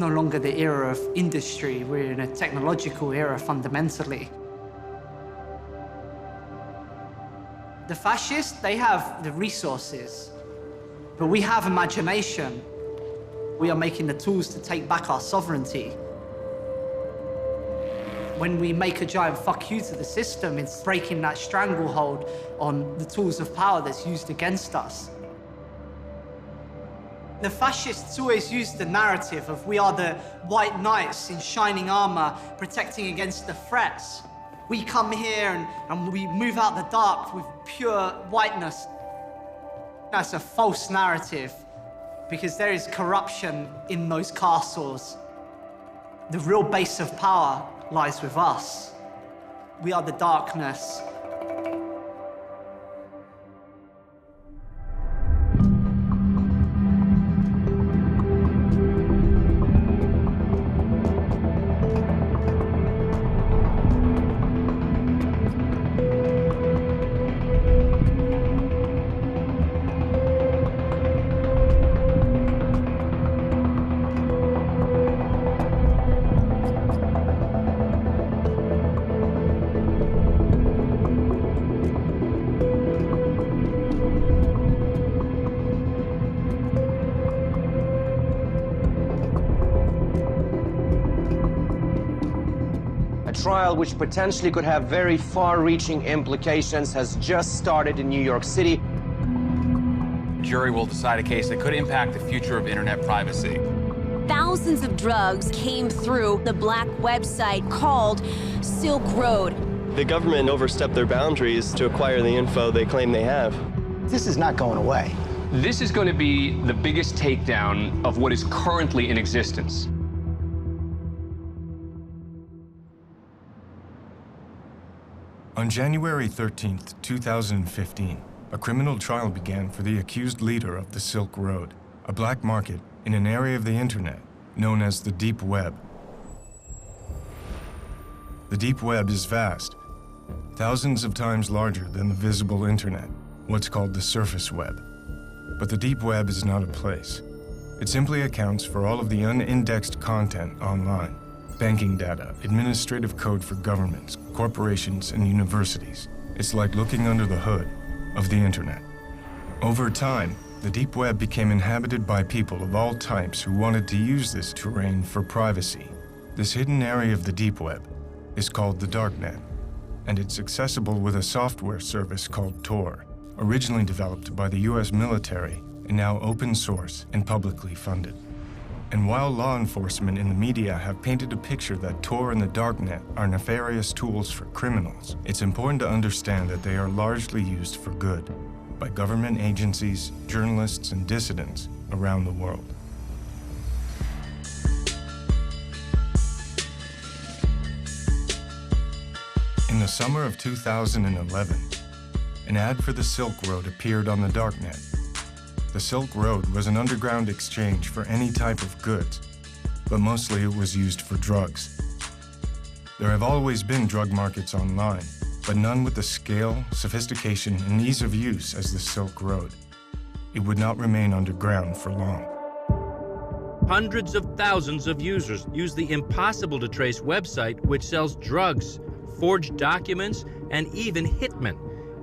no longer the era of industry. We're in a technological era fundamentally. The fascists, they have the resources, but we have imagination. We are making the tools to take back our sovereignty. When we make a giant fuck you to the system, it's breaking that stranglehold on the tools of power that's used against us. The fascists always use the narrative of we are the white knights in shining armor protecting against the threats. We come here and we move out the dark with pure whiteness. That's a false narrative because there is corruption in those castles. The real base of power lies with us. We are the darkness. A trial which potentially could have very far-reaching implications has just started in New York City. The jury will decide a case that could impact the future of internet privacy. Thousands of drugs came through the black website called Silk Road. The government overstepped their boundaries to acquire the info they claim they have. This is not going away. This is going to be the biggest takedown of what is currently in existence. On January 13th, 2015, a criminal trial began for the accused leader of the Silk Road, a black market in an area of the internet known as the deep web. The deep web is vast, thousands of times larger than the visible internet, what's called the surface web. But the deep web is not a place. It simply accounts for all of the unindexed content online. Banking data, administrative code for governments, corporations, and universities. It's like looking under the hood of the internet. Over time, the deep web became inhabited by people of all types who wanted to use this terrain for privacy. This hidden area of the deep web is called the darknet, and it's accessible with a software service called Tor, originally developed by the US military and now open source and publicly funded. And while law enforcement and the media have painted a picture that Tor and the darknet are nefarious tools for criminals, it's important to understand that they are largely used for good by government agencies, journalists, and dissidents around the world. In the summer of 2011, an ad for the Silk Road appeared on the darknet. The Silk Road was an underground exchange for any type of goods, but mostly it was used for drugs. There have always been drug markets online, but none with the scale, sophistication, and ease of use as the Silk Road. It would not remain underground for long. Hundreds of thousands of users use the impossible-to-trace website which sells drugs, forged documents, and even hitmen.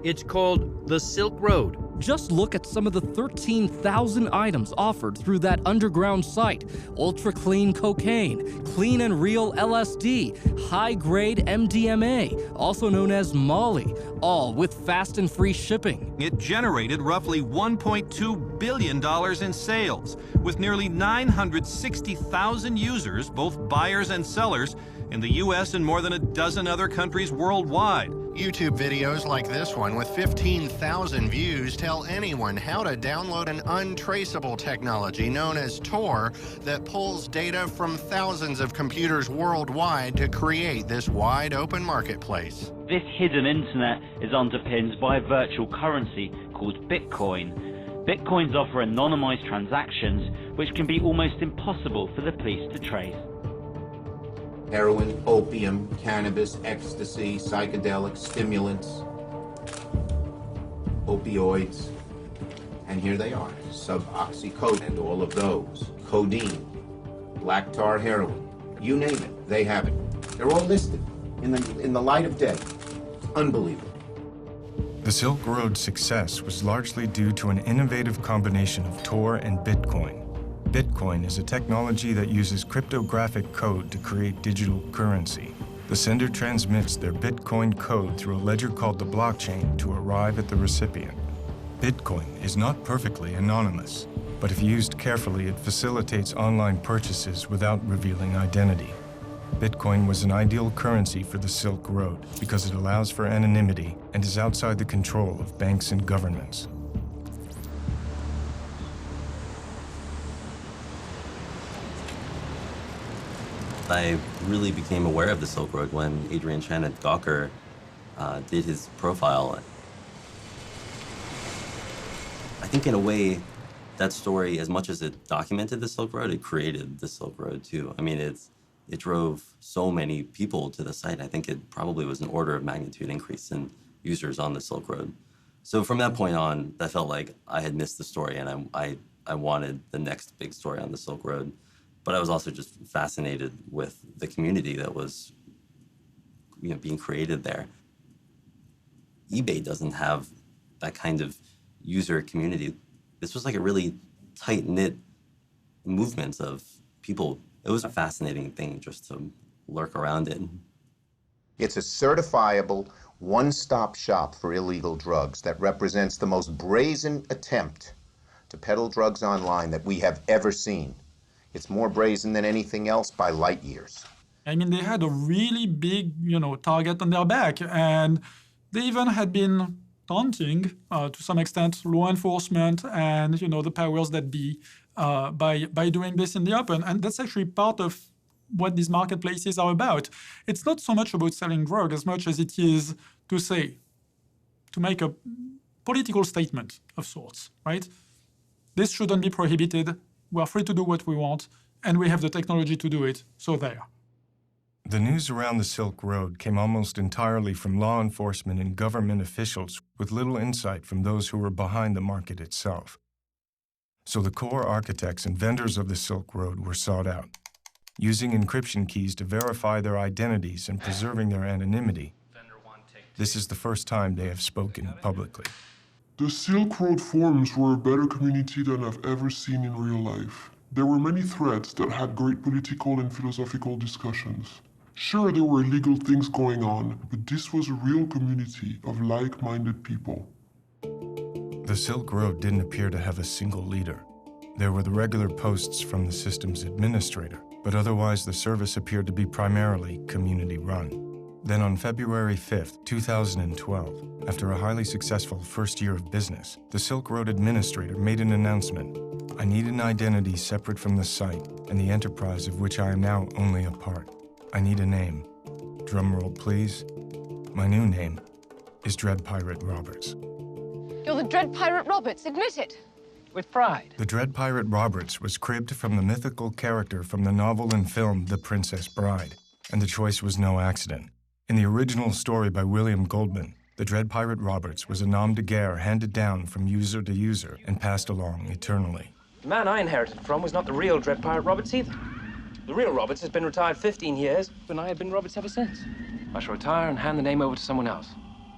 It's called the Silk Road. Just look at some of the 13,000 items offered through that underground site. Ultra-clean cocaine, clean and real LSD, high-grade MDMA, also known as Molly, all with fast and free shipping. It generated roughly $1.2 billion in sales, with nearly 960,000 users, both buyers and sellers, in the US and more than a dozen other countries worldwide. YouTube videos like this one with 15,000 views tell anyone how to download an untraceable technology known as Tor that pulls data from thousands of computers worldwide to create this wide open marketplace. This hidden internet is underpinned by a virtual currency called Bitcoin. Bitcoins offer anonymized transactions which can be almost impossible for the police to trace. Heroin, opium, cannabis, ecstasy, psychedelics, stimulants, opioids, and here they are, suboxycodone and all of those, codeine, black tar, heroin. You name it, they have it. They're all listed in the light of day. Unbelievable. The Silk Road's success was largely due to an innovative combination of Tor and Bitcoin. Bitcoin is a technology that uses cryptographic code to create digital currency. The sender transmits their Bitcoin code through a ledger called the blockchain to arrive at the recipient. Bitcoin is not perfectly anonymous, but if used carefully, it facilitates online purchases without revealing identity. Bitcoin was an ideal currency for the Silk Road because it allows for anonymity and is outside the control of banks and governments. I really became aware of the Silk Road when Adrian Chan at Gawker did his profile. I think in a way, that story, as much as it documented the Silk Road, it created the Silk Road too. I mean, it drove so many people to the site. I think it probably was an order of magnitude increase in users on the Silk Road. So from that point on, that felt like I had missed the story, and I wanted the next big story on the Silk Road. But I was also just fascinated with the community that was, being created there. eBay doesn't have that kind of user community. This was like a really tight-knit movement of people. It was a fascinating thing just to lurk around it. It's a certifiable, one-stop shop for illegal drugs that represents the most brazen attempt to peddle drugs online that we have ever seen. It's more brazen than anything else by light years. I mean, they had a really big, target on their back, and they even had been taunting, to some extent, law enforcement and, the powers that be by doing this in the open. And that's actually part of what these marketplaces are about. It's not so much about selling drugs as much as it is to make a political statement of sorts, right? This shouldn't be prohibited. We're free to do what we want, and we have the technology to do it, so there. The news around the Silk Road came almost entirely from law enforcement and government officials with little insight from those who were behind the market itself. So the core architects and vendors of the Silk Road were sought out. Using encryption keys to verify their identities and preserving their anonymity, this is the first time they have spoken publicly. The Silk Road forums were a better community than I've ever seen in real life. There were many threads that had great political and philosophical discussions. Sure, there were illegal things going on, but this was a real community of like-minded people. The Silk Road didn't appear to have a single leader. There were the regular posts from the system's administrator, but otherwise the service appeared to be primarily community-run. Then on February 5th, 2012, after a highly successful first year of business, the Silk Road administrator made an announcement. I need an identity separate from the site and the enterprise of which I am now only a part. I need a name. Drumroll, please. My new name is Dread Pirate Roberts. You're the Dread Pirate Roberts, admit it. With pride. The Dread Pirate Roberts was cribbed from the mythical character from the novel and film The Princess Bride, and the choice was no accident. In the original story by William Goldman, the Dread Pirate Roberts was a nom de guerre handed down from user to user and passed along eternally. The man I inherited from was not the real Dread Pirate Roberts either. The real Roberts has been retired 15 years, and I have been Roberts ever since. I shall retire and hand the name over to someone else.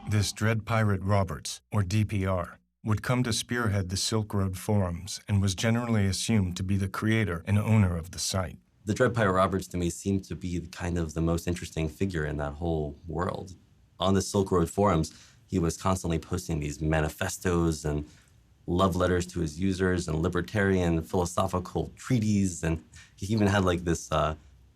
This Dread Pirate Roberts, or DPR, would come to spearhead the Silk Road forums and was generally assumed to be the creator and owner of the site. The Dread Pirate Roberts, to me, seemed to be kind of the most interesting figure in that whole world. On the Silk Road forums, he was constantly posting these manifestos and love letters to his users and libertarian philosophical treatises, and he even had like this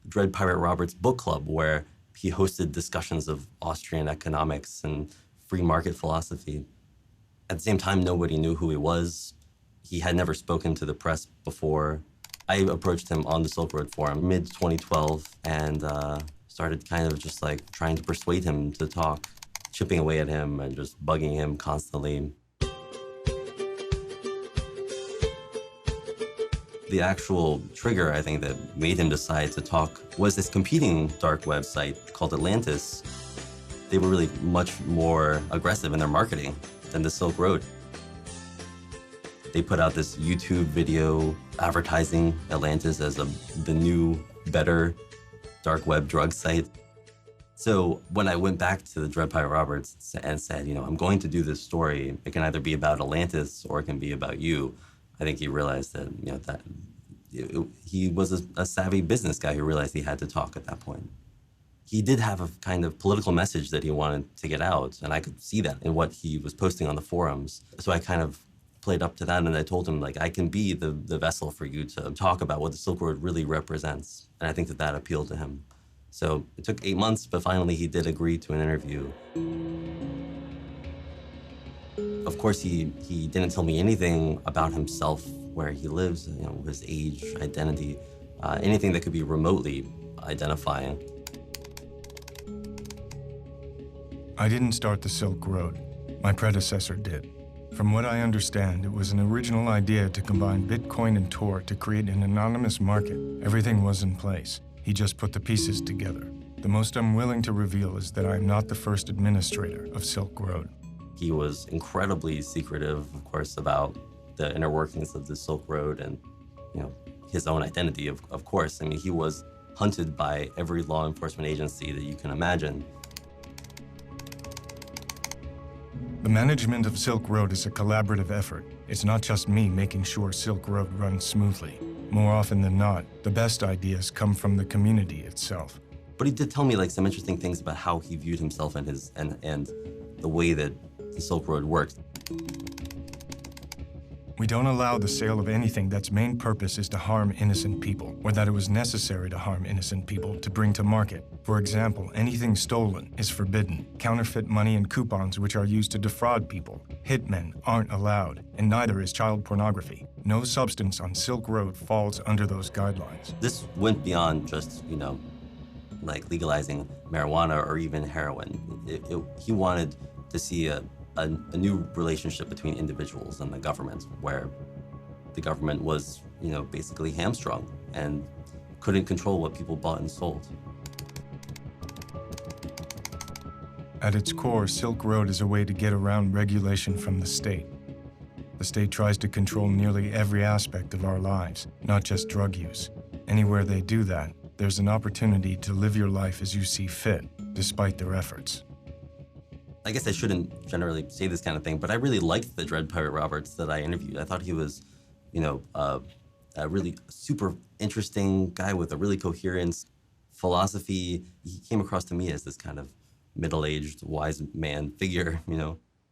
Dread Pirate Roberts book club where he hosted discussions of Austrian economics and free market philosophy. At the same time, nobody knew who he was. He had never spoken to the press before. I approached him on the Silk Road forum mid-2012 and started kind of just like trying to persuade him to talk, chipping away at him and just bugging him constantly. The actual trigger, I think, that made him decide to talk was this competing dark website called Atlantis. They were really much more aggressive in their marketing than the Silk Road. They put out this YouTube video advertising Atlantis as the new, better dark web drug site. So when I went back to the Dread Pirate Roberts and said, I'm going to do this story, it can either be about Atlantis or it can be about you, I think he realized that, he was a savvy business guy who realized he had to talk at that point. He did have a kind of political message that he wanted to get out, and I could see that in what he was posting on the forums. So I kind of played up to that, and I told him, I can be the vessel for you to talk about what the Silk Road really represents. And I think that appealed to him. So it took 8 months, but finally he did agree to an interview. Of course, he didn't tell me anything about himself, where he lives, his age, identity, anything that could be remotely identifying. I didn't start the Silk Road. My predecessor did. From what I understand, it was an original idea to combine Bitcoin and Tor to create an anonymous market. Everything was in place. He just put the pieces together. The most I'm willing to reveal is that I am not the first administrator of Silk Road. He was incredibly secretive, of course, about the inner workings of the Silk Road and, his own identity, of course. I mean, he was hunted by every law enforcement agency that you can imagine. The management of Silk Road is a collaborative effort. It's not just me making sure Silk Road runs smoothly. More often than not, the best ideas come from the community itself. But he did tell me some interesting things about how he viewed himself and and the way that the Silk Road worked. We don't allow the sale of anything that's main purpose is to harm innocent people, or that it was necessary to harm innocent people to bring to market. For example, anything stolen is forbidden. Counterfeit money and coupons which are used to defraud people. Hitmen aren't allowed, and neither is child pornography. No substance on Silk Road falls under those guidelines. This went beyond just, legalizing marijuana or even heroin. He wanted to see a new relationship between individuals and the government, where the government was, basically hamstrung and couldn't control what people bought and sold. At its core, Silk Road is a way to get around regulation from the state. The state tries to control nearly every aspect of our lives, not just drug use. Anywhere they do that, there's an opportunity to live your life as you see fit, despite their efforts. I guess I shouldn't generally say this kind of thing, but I really liked the Dread Pirate Roberts that I interviewed. I thought he was, a really super interesting guy with a really coherent philosophy. He came across to me as this kind of middle-aged, wise man figure,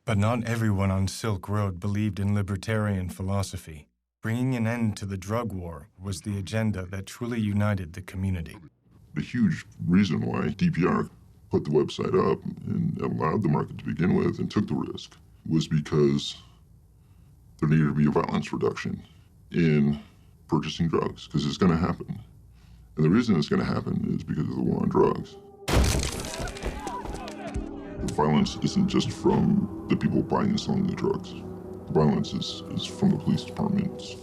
But not everyone on Silk Road believed in libertarian philosophy. Bringing an end to the drug war was the agenda that truly united the community. The huge reason why DPR put the website up and allowed the market to begin with and took the risk was because there needed to be a violence reduction in purchasing drugs, because it's going to happen. And the reason it's going to happen is because of the war on drugs. The violence isn't just from the people buying and selling the drugs. The violence is from the police departments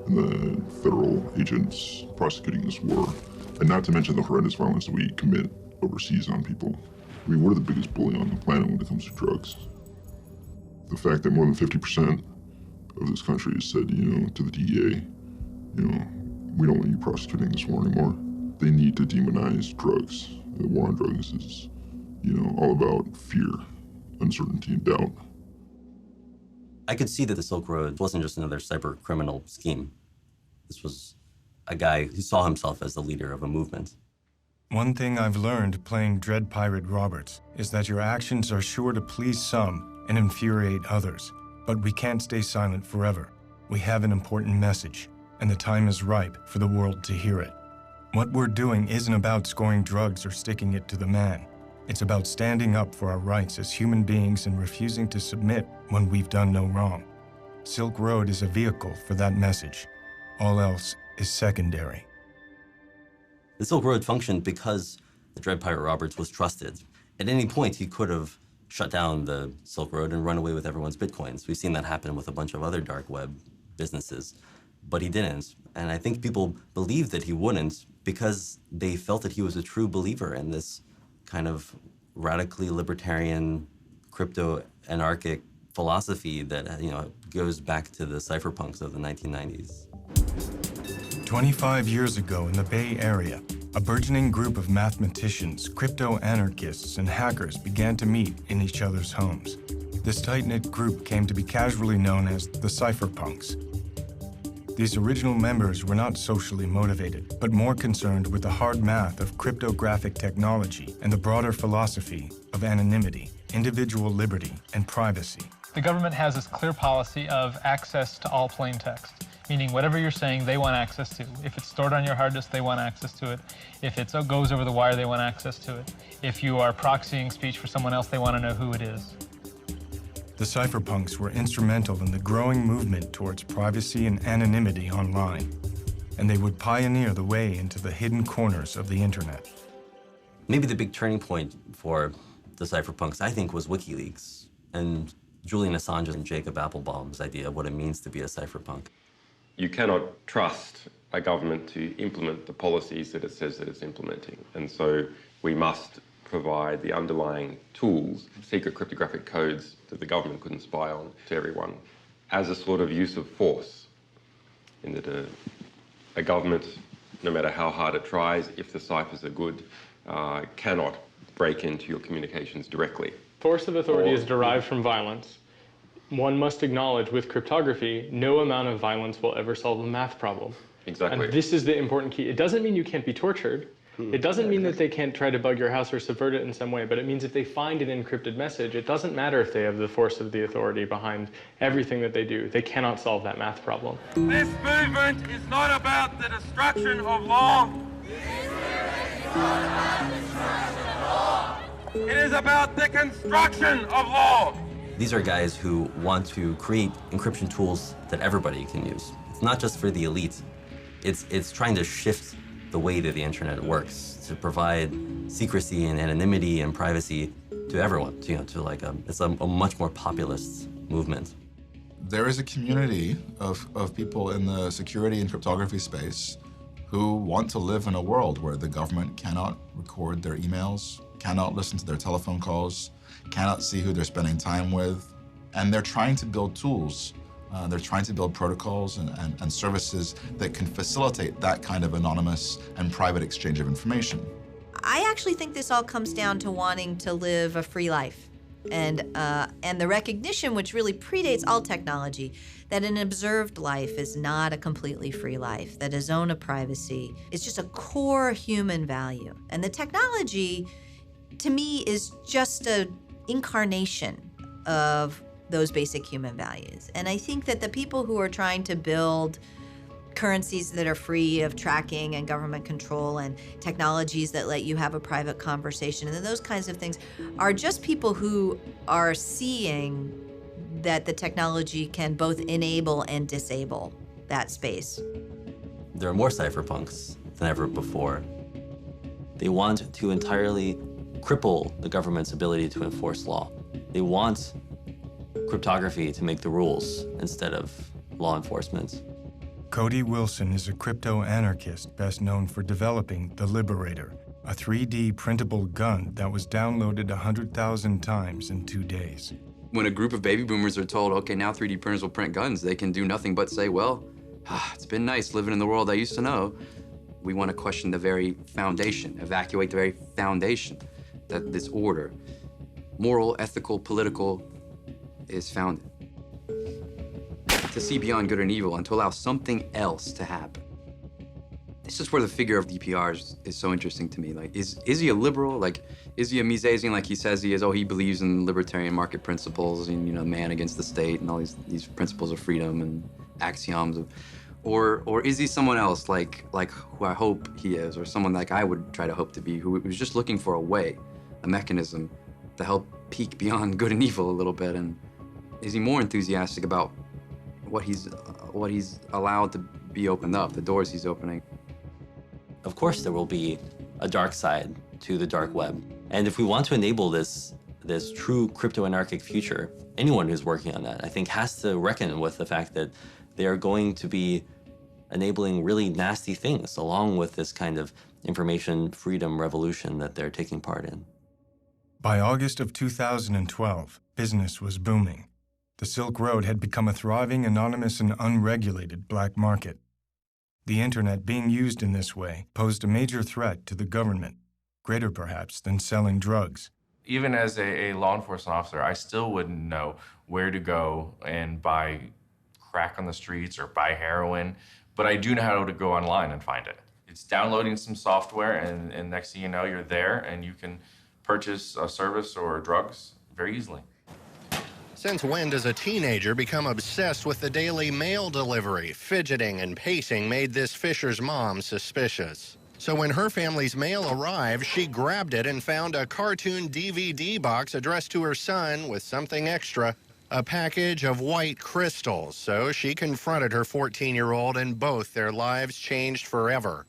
and the federal agents prosecuting this war. And not to mention the horrendous violence that we commit overseas on people. I mean, we're the biggest bully on the planet when it comes to drugs. The fact that more than 50% of this country has said, to the DEA, we don't want you prosecuting this war anymore. They need to demonize drugs. The war on drugs is, all about fear, uncertainty, and doubt. I could see that the Silk Road wasn't just another cyber criminal scheme. This was a guy who saw himself as the leader of a movement. One thing I've learned playing Dread Pirate Roberts is that your actions are sure to please some and infuriate others, but we can't stay silent forever. We have an important message, and the time is ripe for the world to hear it. What we're doing isn't about scoring drugs or sticking it to the man. It's about standing up for our rights as human beings and refusing to submit when we've done no wrong. Silk Road is a vehicle for that message. All else is secondary. The Silk Road functioned because the Dread Pirate Roberts was trusted. At any point, he could have shut down the Silk Road and run away with everyone's bitcoins. We've seen that happen with a bunch of other dark web businesses, but he didn't. And I think people believed that he wouldn't because they felt that he was a true believer in this kind of radically libertarian, crypto-anarchic philosophy that, goes back to the cypherpunks of the 1990s. 25 years ago in the Bay Area, a burgeoning group of mathematicians, crypto-anarchists, and hackers began to meet in each other's homes. This tight-knit group came to be casually known as the cypherpunks. These original members were not socially motivated, but more concerned with the hard math of cryptographic technology and the broader philosophy of anonymity, individual liberty, and privacy. The government has this clear policy of access to all plain text, meaning whatever you're saying, they want access to. If it's stored on your hard disk, they want access to it. If it goes over the wire, they want access to it. If you are proxying speech for someone else, they want to know who it is. The cypherpunks were instrumental in the growing movement towards privacy and anonymity online, and they would pioneer the way into the hidden corners of the internet. Maybe the big turning point for the cypherpunks, I think, was WikiLeaks and Julian Assange and Jacob Appelbaum's idea of what it means to be a cypherpunk. You cannot trust a government to implement the policies that it says that it's implementing. And so we must provide the underlying tools, secret cryptographic codes that the government couldn't spy on, to everyone as a sort of use of force. In that a government, no matter how hard it tries, if the ciphers are good, cannot break into your communications directly. Force of authority is derived from violence. One must acknowledge with cryptography, no amount of violence will ever solve a math problem. Exactly. And this is the important key. It doesn't mean you can't be tortured. It doesn't mean that they can't try to bug your house or subvert it in some way, but it means if they find an encrypted message, it doesn't matter if they have the force of the authority behind everything that they do. They cannot solve that math problem. This movement is not about the destruction of law. It is about the construction of law. These are guys who want to create encryption tools that everybody can use. It's not just for the elite. It's trying to shift the way that the internet works to provide secrecy and anonymity and privacy to everyone. It's a much more populist movement. There is a community of people in the security and cryptography space who want to live in a world where the government cannot record their emails, cannot listen to their telephone calls, cannot see who they're spending time with, and they're trying to build tools. They're trying to build protocols and services that can facilitate that kind of anonymous and private exchange of information. I actually think this all comes down to wanting to live a free life and the recognition, which really predates all technology, that an observed life is not a completely free life, that a zone of privacy is just a core human value. And the technology, to me, is just an incarnation of those basic human values. And I think that the people who are trying to build currencies that are free of tracking and government control and technologies that let you have a private conversation and those kinds of things are just people who are seeing that the technology can both enable and disable that space. There are more cypherpunks than ever before. They want to entirely cripple the government's ability to enforce law. They want cryptography to make the rules instead of law enforcement. Cody Wilson is a crypto-anarchist best known for developing the Liberator, a 3D printable gun that was downloaded 100,000 times in 2 days. When a group of baby boomers are told, okay, now 3D printers will print guns, they can do nothing but say, well, it's been nice living in the world I used to know. We want to question the very foundation, evacuate the very foundation that this order, moral, ethical, political, is founded. To see beyond good and evil and to allow something else to happen. This is where the figure of DPR is so interesting to me. Like, is he a liberal? Like, is he a Misesian like he says he is? Oh, he believes in libertarian market principles and, man against the state and all these principles of freedom and axioms of, or is he someone else like who I hope he is, or someone like I would try to hope to be, who was just looking for a way, a mechanism to help peek beyond good and evil a little bit? And is he more enthusiastic about what he's allowed to be opened up, the doors he's opening? Of course there will be a dark side to the dark web. And if we want to enable this true crypto-anarchic future, anyone who's working on that, I think, has to reckon with the fact that they are going to be enabling really nasty things along with this kind of information freedom revolution that they're taking part in. By August of 2012, business was booming. The Silk Road had become a thriving, anonymous, and unregulated black market. The internet being used in this way posed a major threat to the government, greater perhaps than selling drugs. Even as a law enforcement officer, I still wouldn't know where to go and buy crack on the streets or buy heroin, but I do know how to go online and find it. It's downloading some software, and next thing you know, you're there, and you can purchase a service or drugs very easily. Since when does a teenager become obsessed with the daily mail delivery? Fidgeting and pacing made this Fisher's mom suspicious. So when her family's mail arrived, she grabbed it and found a cartoon DVD box addressed to her son with something extra, a package of white crystals. So she confronted her 14-year-old, and both their lives changed forever.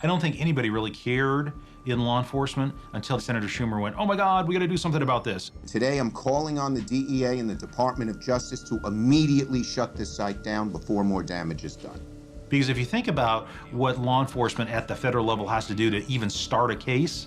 I don't think anybody really cared in law enforcement until Senator Schumer went, oh my God, we got to do something about this. Today, I'm calling on the DEA and the Department of Justice to immediately shut this site down before more damage is done. Because if you think about what law enforcement at the federal level has to do to even start a case,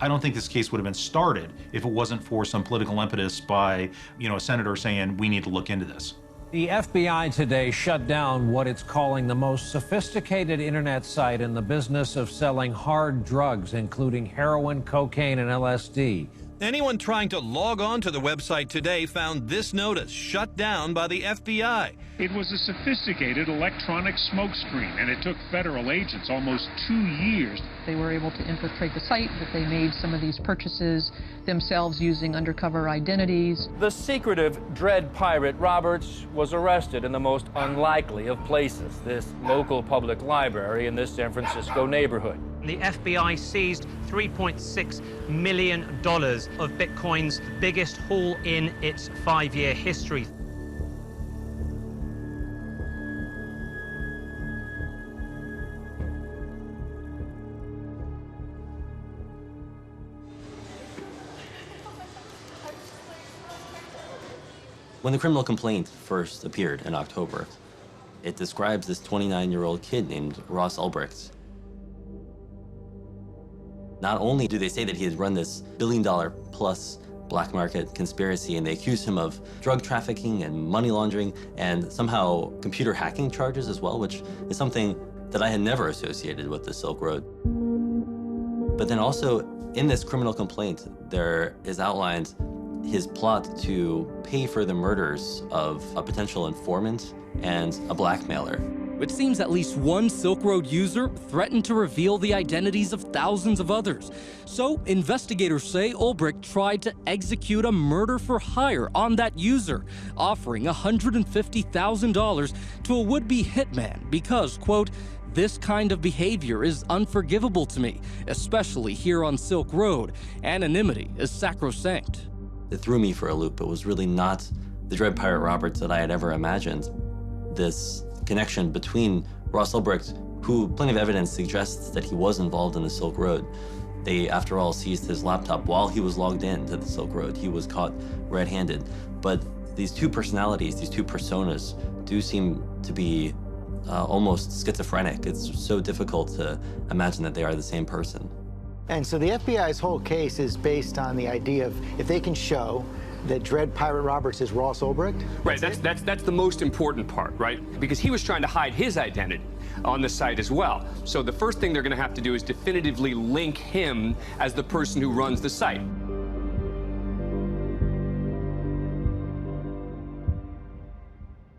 I don't think this case would have been started if it wasn't for some political impetus by, a senator saying, we need to look into this. The FBI today shut down what it's calling the most sophisticated internet site in the business of selling hard drugs, including heroin, cocaine, and LSD. Anyone trying to log on to the website today found this notice shut down by the FBI. It was a sophisticated electronic smokescreen, and it took federal agents almost 2 years. They were able to infiltrate the site, but they made some of these purchases themselves using undercover identities. The secretive Dread Pirate Roberts was arrested in the most unlikely of places, this local public library in this San Francisco neighborhood. The FBI seized $3.6 million of Bitcoin's biggest haul in its 5-year history. When the criminal complaint first appeared in October, it describes this 29-year-old kid named Ross Ulbricht. Not only do they say that he had run this billion-dollar-plus black market conspiracy, and they accuse him of drug trafficking and money laundering and somehow computer hacking charges as well, which is something that I had never associated with the Silk Road. But then also in this criminal complaint, there is outlined his plot to pay for the murders of a potential informant and a blackmailer. It seems at least one Silk Road user threatened to reveal the identities of thousands of others. So investigators say Ulbricht tried to execute a murder for hire on that user, offering $150,000 to a would-be hitman because, quote, "This kind of behavior is unforgivable to me, especially here on Silk Road. Anonymity is sacrosanct." It threw me for a loop. It was really not the Dread Pirate Roberts that I had ever imagined. This connection between Ross Ulbricht, who plenty of evidence suggests that he was involved in the Silk Road. They, after all, seized his laptop while he was logged in to the Silk Road. He was caught red-handed. But these two personalities, these two personas, do seem to be almost schizophrenic. It's so difficult to imagine that they are the same person. And so the FBI's whole case is based on the idea of if they can show that Dread Pirate Roberts is Ross Ulbricht. Right, that's the most important part, right? Because he was trying to hide his identity on the site as well. So the first thing they're going to have to do is definitively link him as the person who runs the site.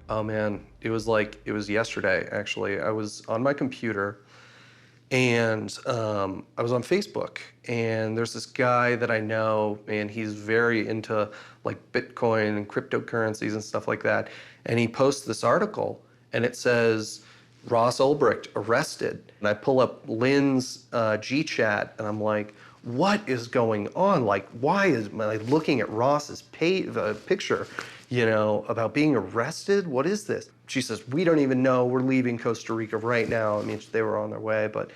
Oh man, it was yesterday, actually. I was on my computer and I was on Facebook, and there's this guy that I know, and he's very into like Bitcoin and cryptocurrencies and stuff like that. And he posts this article, and it says, Ross Ulbricht arrested. And I pull up Lynn's G-chat, and I'm like, what is going on? Like, why is I looking at Ross's picture, about being arrested? What is this? She says, we don't even know. We're leaving Costa Rica right now. I mean, they were on their way, but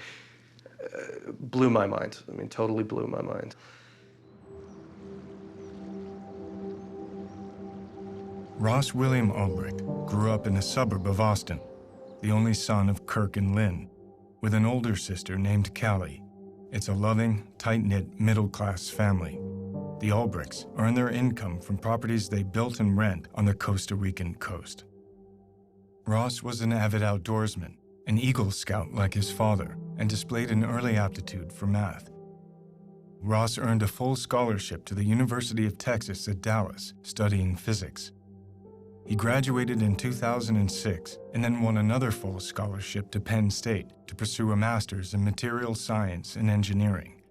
blew my mind. I mean, totally blew my mind. Ross William Ulbricht grew up in a suburb of Austin, the only son of Kirk and Lynn, with an older sister named Callie. It's a loving, tight-knit, middle-class family. The Albrechts earn their income from properties they built and rent on the Costa Rican coast. Ross was an avid outdoorsman, an Eagle Scout like his father, and displayed an early aptitude for math. Ross earned a full scholarship to the University of Texas at Dallas, studying physics. He graduated in 2006 and then won another full scholarship to Penn State to pursue a master's in material science and engineering.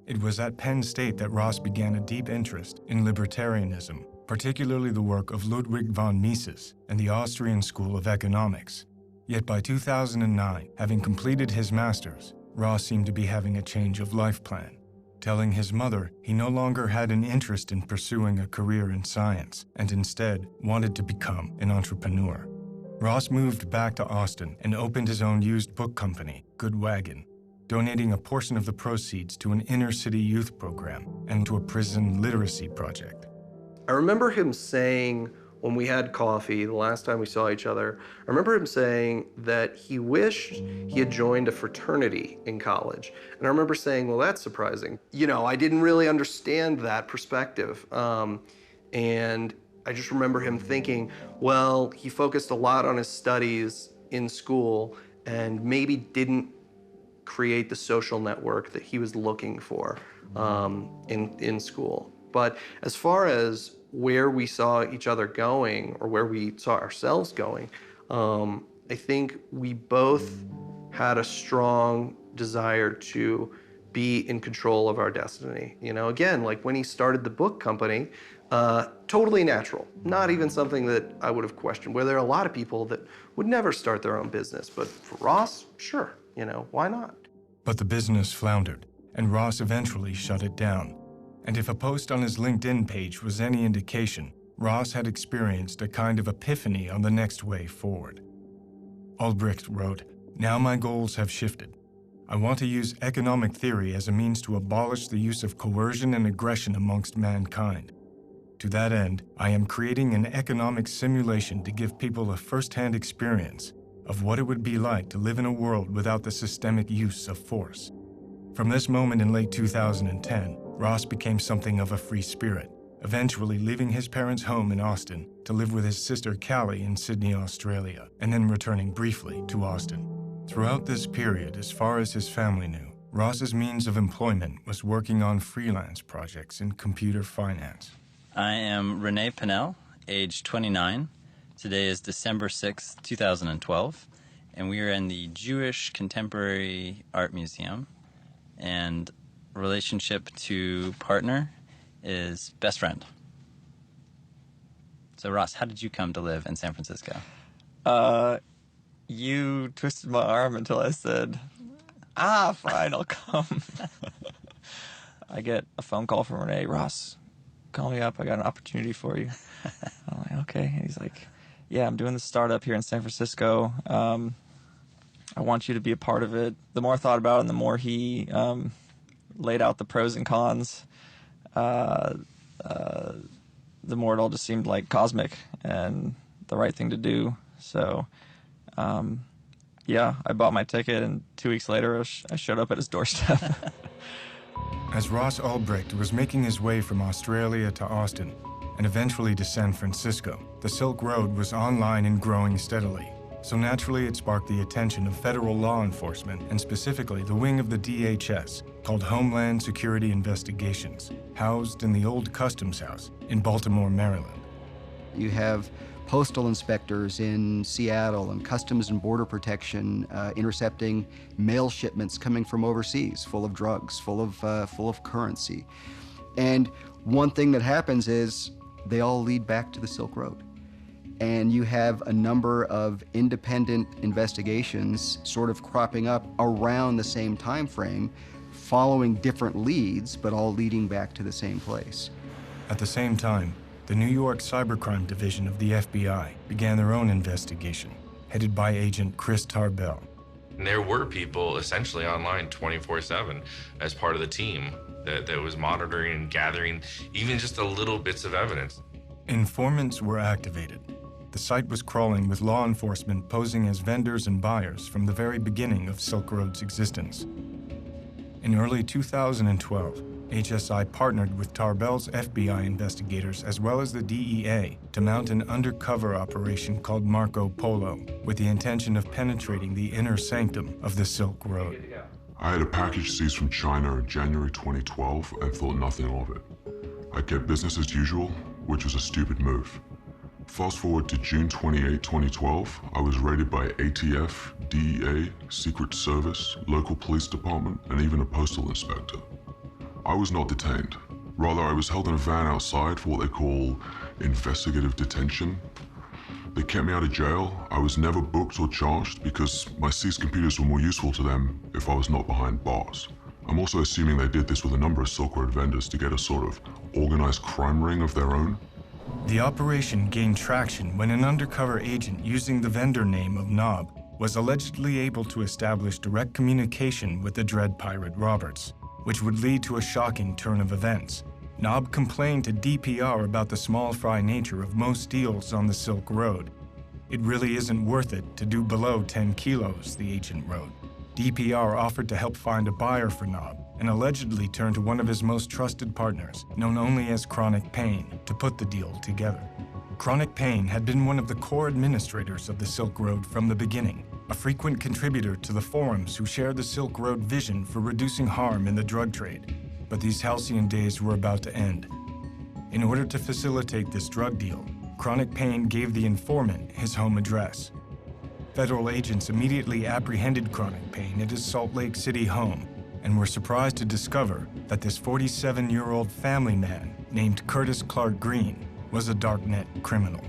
It was at Penn State that Ross began a deep interest in libertarianism, particularly the work of Ludwig von Mises and the Austrian School of Economics. Yet by 2009, having completed his master's, Ross seemed to be having a change of life plan, telling his mother he no longer had an interest in pursuing a career in science and instead wanted to become an entrepreneur. Ross moved back to Austin and opened his own used book company, Good Wagon, donating a portion of the proceeds to an inner-city youth program and to a prison literacy project. I remember him saying when we had coffee the last time we saw each other, I remember him saying that he wished he had joined a fraternity in college. And I remember saying, well, that's surprising. You know, I didn't really understand that perspective. And I just remember him thinking, well, he focused a lot on his studies in school and maybe didn't create the social network that he was looking for in school. But as far as where we saw each other going or where we saw ourselves going, I think we both had a strong desire to be in control of our destiny. You know, again, like when he started the book company, totally natural, not even something that I would have questioned, where there are a lot of people that would never start their own business. But for Ross, sure, you know, why not? But the business floundered, and Ross eventually shut it down. And if a post on his LinkedIn page was any indication, Ross had experienced a kind of epiphany on the next way forward. Albrecht wrote, "Now my goals have shifted. I want to use economic theory as a means to abolish the use of coercion and aggression amongst mankind. To that end, I am creating an economic simulation to give people a first-hand experience of what it would be like to live in a world without the systemic use of force." From this moment in late 2010, Ross became something of a free spirit, eventually leaving his parents' home in Austin to live with his sister Callie in Sydney, Australia, and then returning briefly to Austin. Throughout this period, as far as his family knew, Ross's means of employment was working on freelance projects in computer finance. I am Renee Pinnell, age 29. Today is December 6th, 2012, and we are in the Jewish Contemporary Art Museum, and relationship to partner is best friend. So Ross, how did you come to live in San Francisco? You twisted my arm until I said, fine, I'll come. I get a phone call from Renee. "Ross, call me up. I got an opportunity for you." I'm like, okay. And he's like, "Yeah, I'm doing this startup here in San Francisco. I want you to be a part of it." The more I thought about it and the more he laid out the pros and cons, the more it all just seemed like cosmic and the right thing to do. So, I bought my ticket, and 2 weeks later, I showed up at his doorstep. As Ross Albrecht was making his way from Australia to Austin, and eventually to San Francisco, the Silk Road was online and growing steadily. So naturally, it sparked the attention of federal law enforcement, and specifically the wing of the DHS, called Homeland Security Investigations, housed in the old Customs House in Baltimore, Maryland. You have postal inspectors in Seattle and Customs and Border Protection intercepting mail shipments coming from overseas, full of drugs, full of currency. And one thing that happens is they all lead back to the Silk Road. And you have a number of independent investigations sort of cropping up around the same time frame, following different leads, but all leading back to the same place. At the same time, the New York Cybercrime Division of the FBI began their own investigation, headed by Agent Chris Tarbell. And there were people essentially online 24/7 as part of the team that was monitoring and gathering even just a little bits of evidence. Informants were activated. The site was crawling with law enforcement posing as vendors and buyers from the very beginning of Silk Road's existence. In early 2012, HSI partnered with Tarbell's FBI investigators as well as the DEA to mount an undercover operation called Marco Polo with the intention of penetrating the inner sanctum of the Silk Road. I had a package seized from China in January 2012 and thought nothing of it. I kept business as usual, which was a stupid move. Fast forward to June 28, 2012, I was raided by ATF, DEA, Secret Service, local police department, and even a postal inspector. I was not detained. Rather, I was held in a van outside for what they call investigative detention. They kept me out of jail. I was never booked or charged because my seized computers were more useful to them if I was not behind bars. I'm also assuming they did this with a number of Silk Road vendors to get a sort of organized crime ring of their own. The operation gained traction when an undercover agent using the vendor name of Knob was allegedly able to establish direct communication with the Dread Pirate Roberts, which would lead to a shocking turn of events. Knob complained to DPR about the small fry nature of most deals on the Silk Road. It really isn't worth it to do below 10 kilos, the agent wrote. DPR offered to help find a buyer for Knob and allegedly turned to one of his most trusted partners, known only as Chronic Pain, to put the deal together. Chronic Pain had been one of the core administrators of the Silk Road from the beginning, a frequent contributor to the forums who shared the Silk Road vision for reducing harm in the drug trade. But these halcyon days were about to end. In order to facilitate this drug deal, Chronic Pain gave the informant his home address. Federal agents immediately apprehended Chronic Pain at his Salt Lake City home and were surprised to discover that this 47-year-old family man named Curtis Clark Green was a darknet criminal.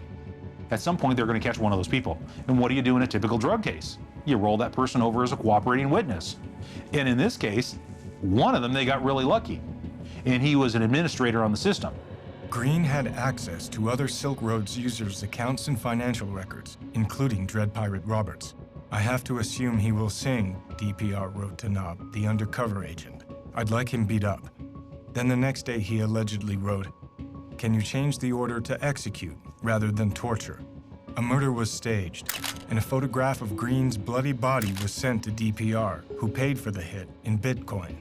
At some point, they're going to catch one of those people. And what do you do in a typical drug case? You roll that person over as a cooperating witness. And in this case, one of them, they got really lucky. And he was an administrator on the system. Green had access to other Silk Road's users' accounts and financial records, including Dread Pirate Roberts. I have to assume he will sing, DPR wrote to Knob, the undercover agent. I'd like him beat up. Then the next day he allegedly wrote, "Can you change the order to execute rather than torture?" A murder was staged, and a photograph of Green's bloody body was sent to DPR, who paid for the hit in Bitcoin.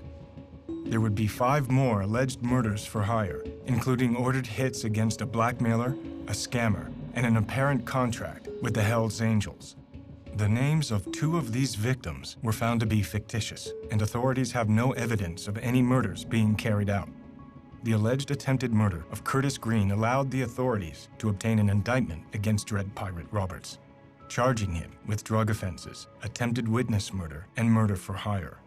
There would be 5 more alleged murders for hire, including ordered hits against a blackmailer, a scammer, and an apparent contract with the Hells Angels. The names of 2 of these victims were found to be fictitious, and authorities have no evidence of any murders being carried out. The alleged attempted murder of Curtis Green allowed the authorities to obtain an indictment against Dread Pirate Roberts, charging him with drug offenses, attempted witness murder, and murder for hire.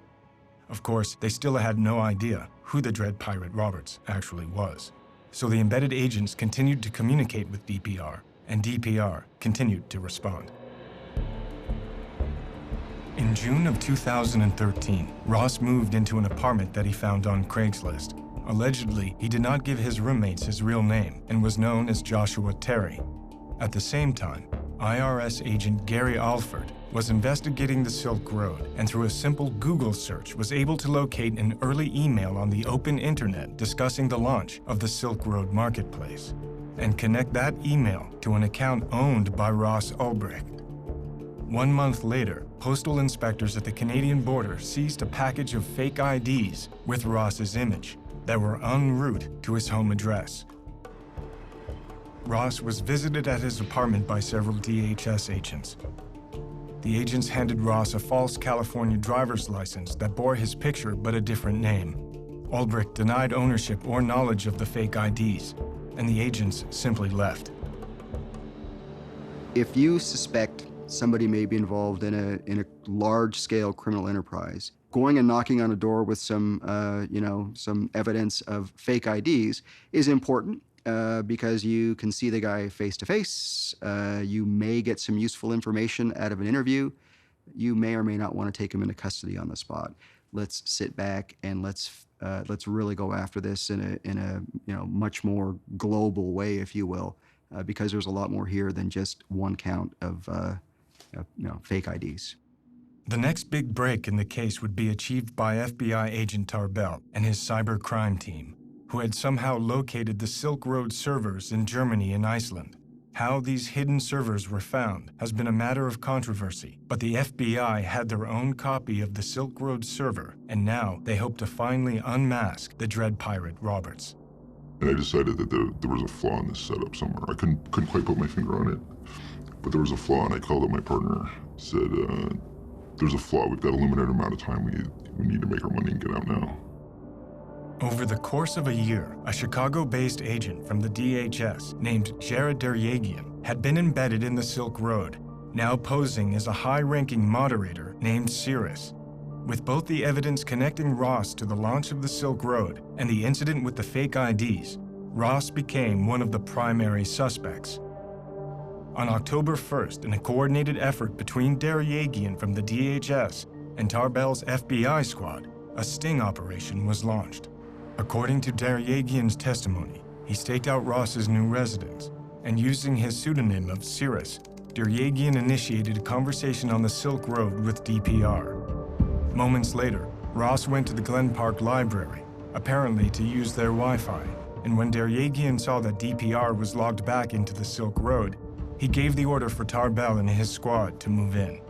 Of course, they still had no idea who the Dread Pirate Roberts actually was. So the embedded agents continued to communicate with DPR, and DPR continued to respond. In June of 2013, Ross moved into an apartment that he found on Craigslist. Allegedly, he did not give his roommates his real name and was known as Joshua Terry. At the same time, IRS agent Gary Alford was investigating the Silk Road and through a simple Google search was able to locate an early email on the open internet discussing the launch of the Silk Road marketplace and connect that email to an account owned by Ross Ulbricht. 1 month later, postal inspectors at the Canadian border seized a package of fake IDs with Ross's image that were en route to his home address. Ross was visited at his apartment by several DHS agents. The agents handed Ross a false California driver's license that bore his picture but a different name. Ulbricht denied ownership or knowledge of the fake IDs, and the agents simply left. If you suspect somebody may be involved in a large-scale criminal enterprise, going and knocking on a door with some evidence of fake IDs is important. Because you can see the guy face to face. You may get some useful information out of an interview. You may or may not want to take him into custody on the spot. Let's sit back and let's really go after this in a much more global way, if you will, because there's a lot more here than just one count of fake IDs. The next big break in the case would be achieved by FBI agent Tarbell and his cyber crime team, who had somehow located the Silk Road servers in Germany and Iceland. How these hidden servers were found has been a matter of controversy, but the FBI had their own copy of the Silk Road server, and now they hope to finally unmask the dread pirate Roberts. And I decided that there was a flaw in this setup somewhere. I couldn't quite put my finger on it, but there was a flaw, and I called up my partner, said, there's a flaw, we've got a limited amount of time, we need to make our money and get out now. Over the course of a year, a Chicago-based agent from the DHS named Jared Deryagian had been embedded in the Silk Road, now posing as a high-ranking moderator named Cirrus. With both the evidence connecting Ross to the launch of the Silk Road and the incident with the fake IDs, Ross became one of the primary suspects. On October 1st, in a coordinated effort between Deryagian from the DHS and Tarbell's FBI squad, a sting operation was launched. According to Deryagian's testimony, he staked out Ross's new residence, and using his pseudonym of Cirrus, Deryagian initiated a conversation on the Silk Road with DPR. Moments later, Ross went to the Glen Park Library, apparently to use their Wi-Fi, and when Deryagian saw that DPR was logged back into the Silk Road, he gave the order for Tarbell and his squad to move in.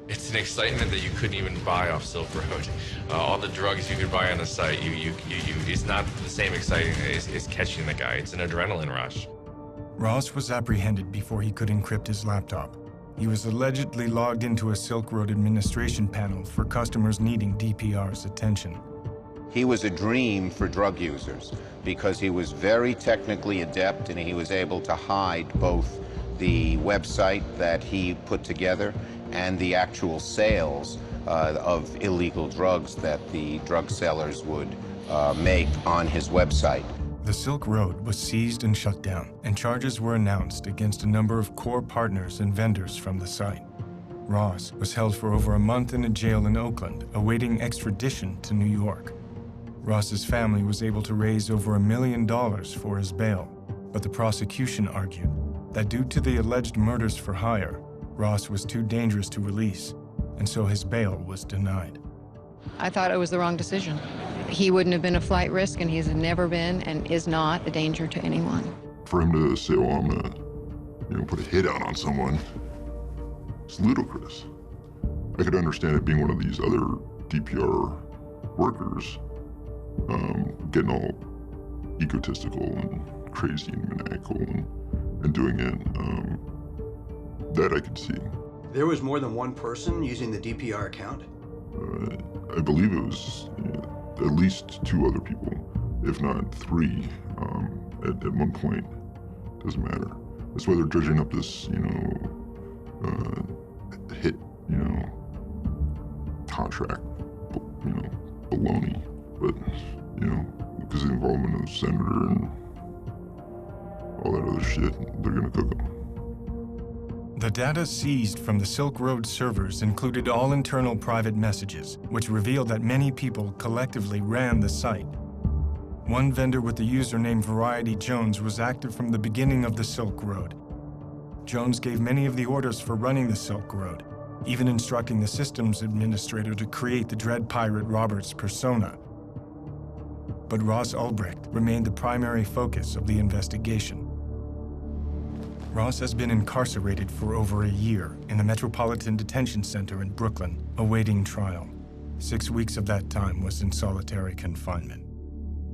It's an excitement that you couldn't even buy off Silk Road. All the drugs you could buy on the site, it's not the same exciting as catching the guy. It's an adrenaline rush. Ross was apprehended before he could encrypt his laptop. He was allegedly logged into a Silk Road administration panel for customers needing DPR's attention. He was a dream for drug users because he was very technically adept and he was able to hide both the website that he put together and the actual sales of illegal drugs that the drug sellers would make on his website. The Silk Road was seized and shut down, and charges were announced against a number of core partners and vendors from the site. Ross was held for over a month in a jail in Oakland, awaiting extradition to New York. Ross's family was able to raise over $1 million for his bail, but the prosecution argued that due to the alleged murders for hire, Ross was too dangerous to release, and so his bail was denied. I thought it was the wrong decision. He wouldn't have been a flight risk, and he's never been and is not a danger to anyone. For him to say, well, I'm gonna, put a hit out on someone, it's ludicrous. I could understand it being one of these other DPR workers, getting all egotistical and crazy and maniacal and doing it. That I could see. There was more than one person using the DPR account? I believe it was at least 2 other people, if not 3, at one point. Doesn't matter. That's why they're dredging up this, hit, contract, baloney. But, because of the involvement of the senator and all that other shit, they're gonna cook them. The data seized from the Silk Road servers included all internal private messages, which revealed that many people collectively ran the site. One vendor with the username Variety Jones was active from the beginning of the Silk Road. Jones gave many of the orders for running the Silk Road, even instructing the systems administrator to create the Dread Pirate Roberts persona. But Ross Ulbricht remained the primary focus of the investigation. Ross has been incarcerated for over a year in the Metropolitan Detention Center in Brooklyn, awaiting trial. 6 weeks of that time was in solitary confinement.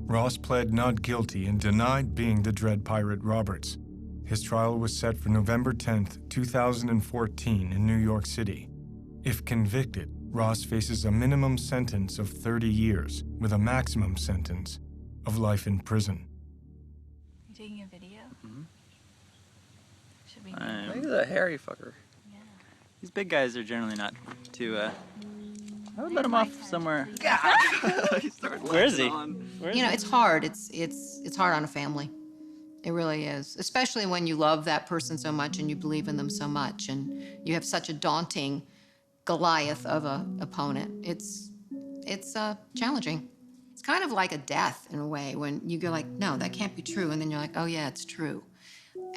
Ross pled not guilty and denied being the Dread Pirate Roberts. His trial was set for November 10th, 2014 in New York City. If convicted, Ross faces a minimum sentence of 30 years with a maximum sentence of life in prison. You taking a video? Should we? He's a hairy fucker. Yeah. These big guys are generally not too. I would let him off somewhere. Where is he? It's hard. It's hard on a family. It really is, especially when you love that person so much and you believe in them so much, and you have such a daunting Goliath of an opponent. It's challenging. It's kind of like a death in a way when you go like, no, that can't be true, and then you're like, oh yeah, it's true,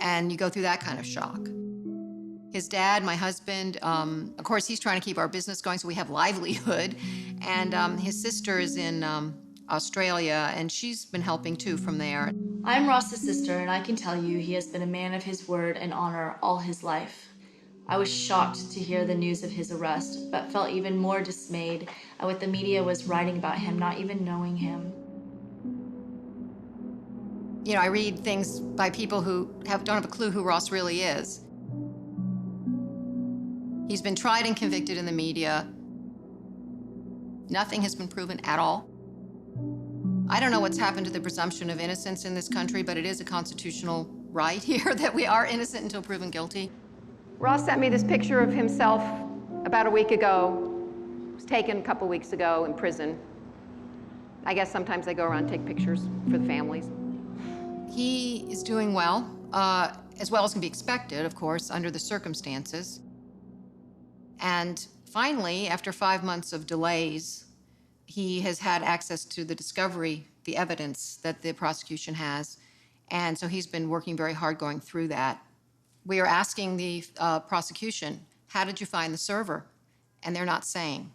and you go through that kind of shock. His dad, my husband, of course, he's trying to keep our business going so we have livelihood, and his sister is in Australia, and she's been helping too from there. I'm Ross's sister, and I can tell you he has been a man of his word and honor all his life. I was shocked to hear the news of his arrest, but felt even more dismayed at what the media was writing about him, not even knowing him. You know, I read things by people who don't have a clue who Ross really is. He's been tried and convicted in the media. Nothing has been proven at all. I don't know what's happened to the presumption of innocence in this country, but it is a constitutional right here that we are innocent until proven guilty. Ross sent me this picture of himself about a week ago. It was taken a couple weeks ago in prison. I guess sometimes they go around and take pictures for the families. He is doing well as can be expected, of course, under the circumstances. And finally, after 5 months of delays, he has had access to the discovery, the evidence that the prosecution has. And so he's been working very hard going through that. We are asking the prosecution, how did you find the server? And they're not saying.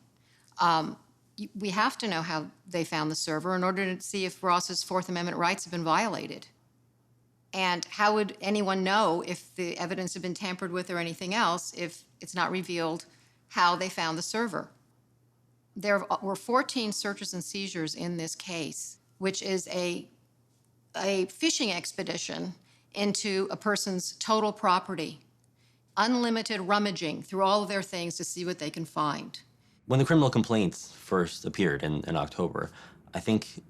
We have to know how they found the server in order to see if Ross's Fourth Amendment rights have been violated. And how would anyone know if the evidence had been tampered with or anything else if it's not revealed how they found the server? There were 14 searches and seizures in this case, which is a fishing expedition into a person's total property, unlimited rummaging through all of their things to see what they can find. When the criminal complaints first appeared in October, I think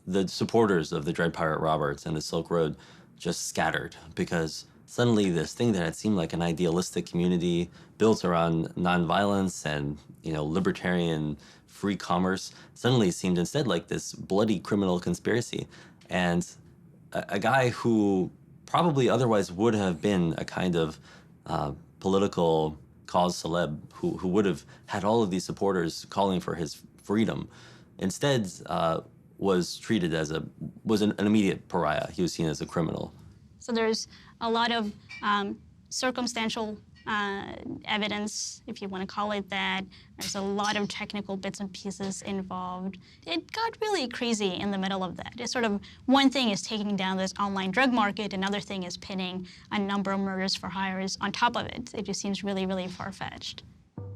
the supporters of the Dread Pirate Roberts and the Silk Road just scattered, because suddenly this thing that had seemed like an idealistic community built around nonviolence and, libertarian free commerce suddenly seemed instead like this bloody criminal conspiracy. And a guy who probably otherwise would have been a kind of political cause celeb who would have had all of these supporters calling for his freedom, instead was treated as an immediate pariah. He was seen as a criminal. So there's a lot of circumstantial evidence, if you want to call it that. There's a lot of technical bits and pieces involved. It got really crazy in the middle of that. It's sort of, one thing is taking down this online drug market, another thing is pinning a number of murders for hires on top of it. It just seems really, really far-fetched.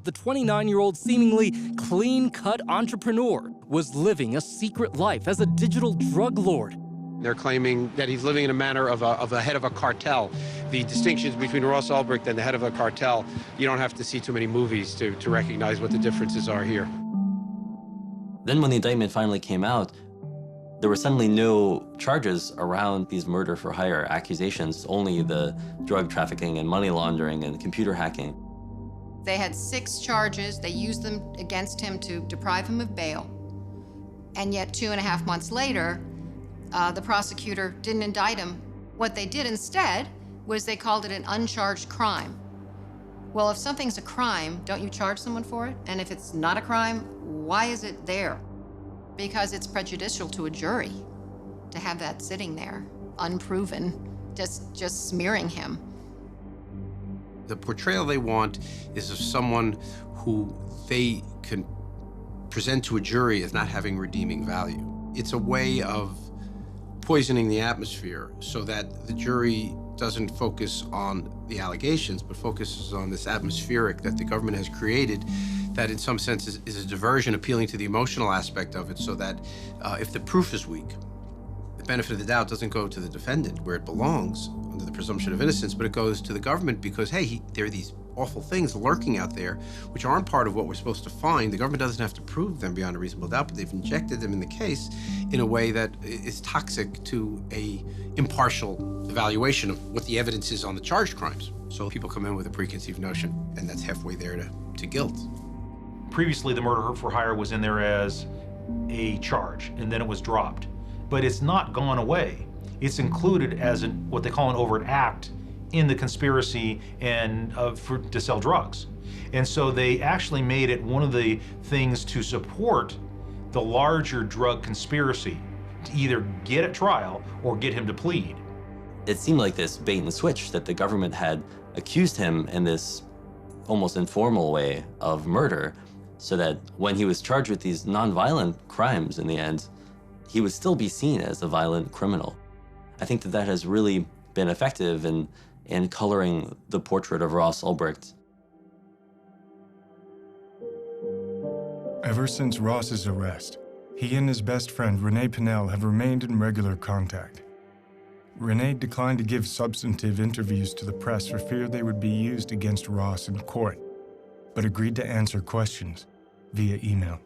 The 29-year-old seemingly clean-cut entrepreneur was living a secret life as a digital drug lord. They're claiming that he's living in a manner of a head of a cartel. The distinctions between Ross Ulbricht and the head of a cartel, you don't have to see too many movies to recognize what the differences are here. Then when the indictment finally came out, there were suddenly no charges around these murder for hire accusations, only the drug trafficking and money laundering and computer hacking. They had 6 charges. They used them against him to deprive him of bail. And yet 2.5 months later, the prosecutor didn't indict him. What they did instead was they called it an uncharged crime. Well, if something's a crime, don't you charge someone for it? And if it's not a crime, why is it there? Because it's prejudicial to a jury to have that sitting there, unproven, just smearing him. The portrayal they want is of someone who they can present to a jury as not having redeeming value. It's a way of poisoning the atmosphere so that the jury doesn't focus on the allegations, but focuses on this atmospheric that the government has created that in some sense is a diversion, appealing to the emotional aspect of it, so that if the proof is weak, the benefit of the doubt doesn't go to the defendant where it belongs under the presumption of innocence, but it goes to the government because, hey, there are these awful things lurking out there which aren't part of what we're supposed to find. The government doesn't have to prove them beyond a reasonable doubt, but they've injected them in the case in a way that is toxic to a impartial evaluation of what the evidence is on the charged crimes. So people come in with a preconceived notion, and that's halfway there to guilt. Previously, the murder for hire was in there as a charge, and then it was dropped. But it's not gone away. It's included as what they call an overt act in the conspiracy and to sell drugs. And so they actually made it one of the things to support the larger drug conspiracy, to either get at trial or get him to plead. It seemed like this bait and switch that the government had accused him in this almost informal way of murder, so that when he was charged with these nonviolent crimes in the end, he would still be seen as a violent criminal. I think that has really been effective in coloring the portrait of Ross Ulbricht. Ever since Ross's arrest, he and his best friend Renee Pinnell have remained in regular contact. Renee declined to give substantive interviews to the press for fear they would be used against Ross in court, but agreed to answer questions via email.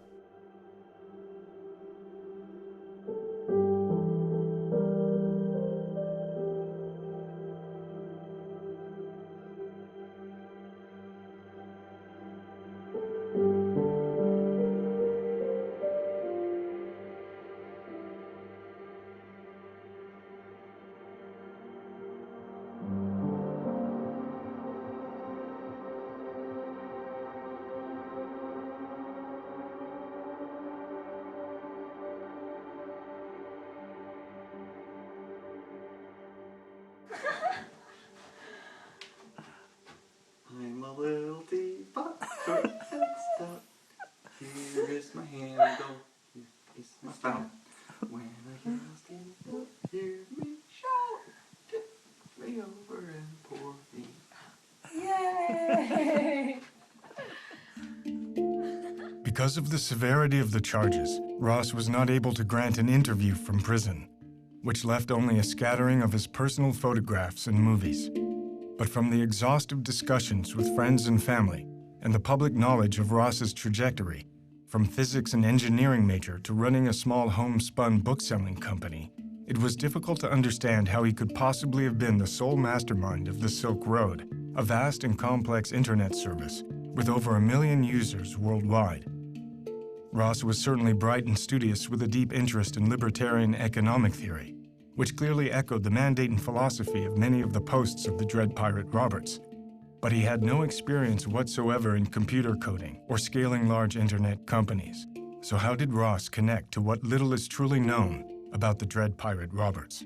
I'm a little teapot, short and stout. Here is my handle, here is my spout. When I get lost, hear me shout. Tip me over and pour me out. Yay! Because of the severity of the charges, Ross was not able to grant an interview from prison, which left only a scattering of his personal photographs and movies. But from the exhaustive discussions with friends and family, and the public knowledge of Ross's trajectory, from physics and engineering major to running a small homespun bookselling company, it was difficult to understand how he could possibly have been the sole mastermind of the Silk Road, a vast and complex internet service with over 1 million users worldwide. Ross was certainly bright and studious with a deep interest in libertarian economic theory, which clearly echoed the mandate and philosophy of many of the posts of the Dread Pirate Roberts. But he had no experience whatsoever in computer coding or scaling large internet companies. So how did Ross connect to what little is truly known about the Dread Pirate Roberts?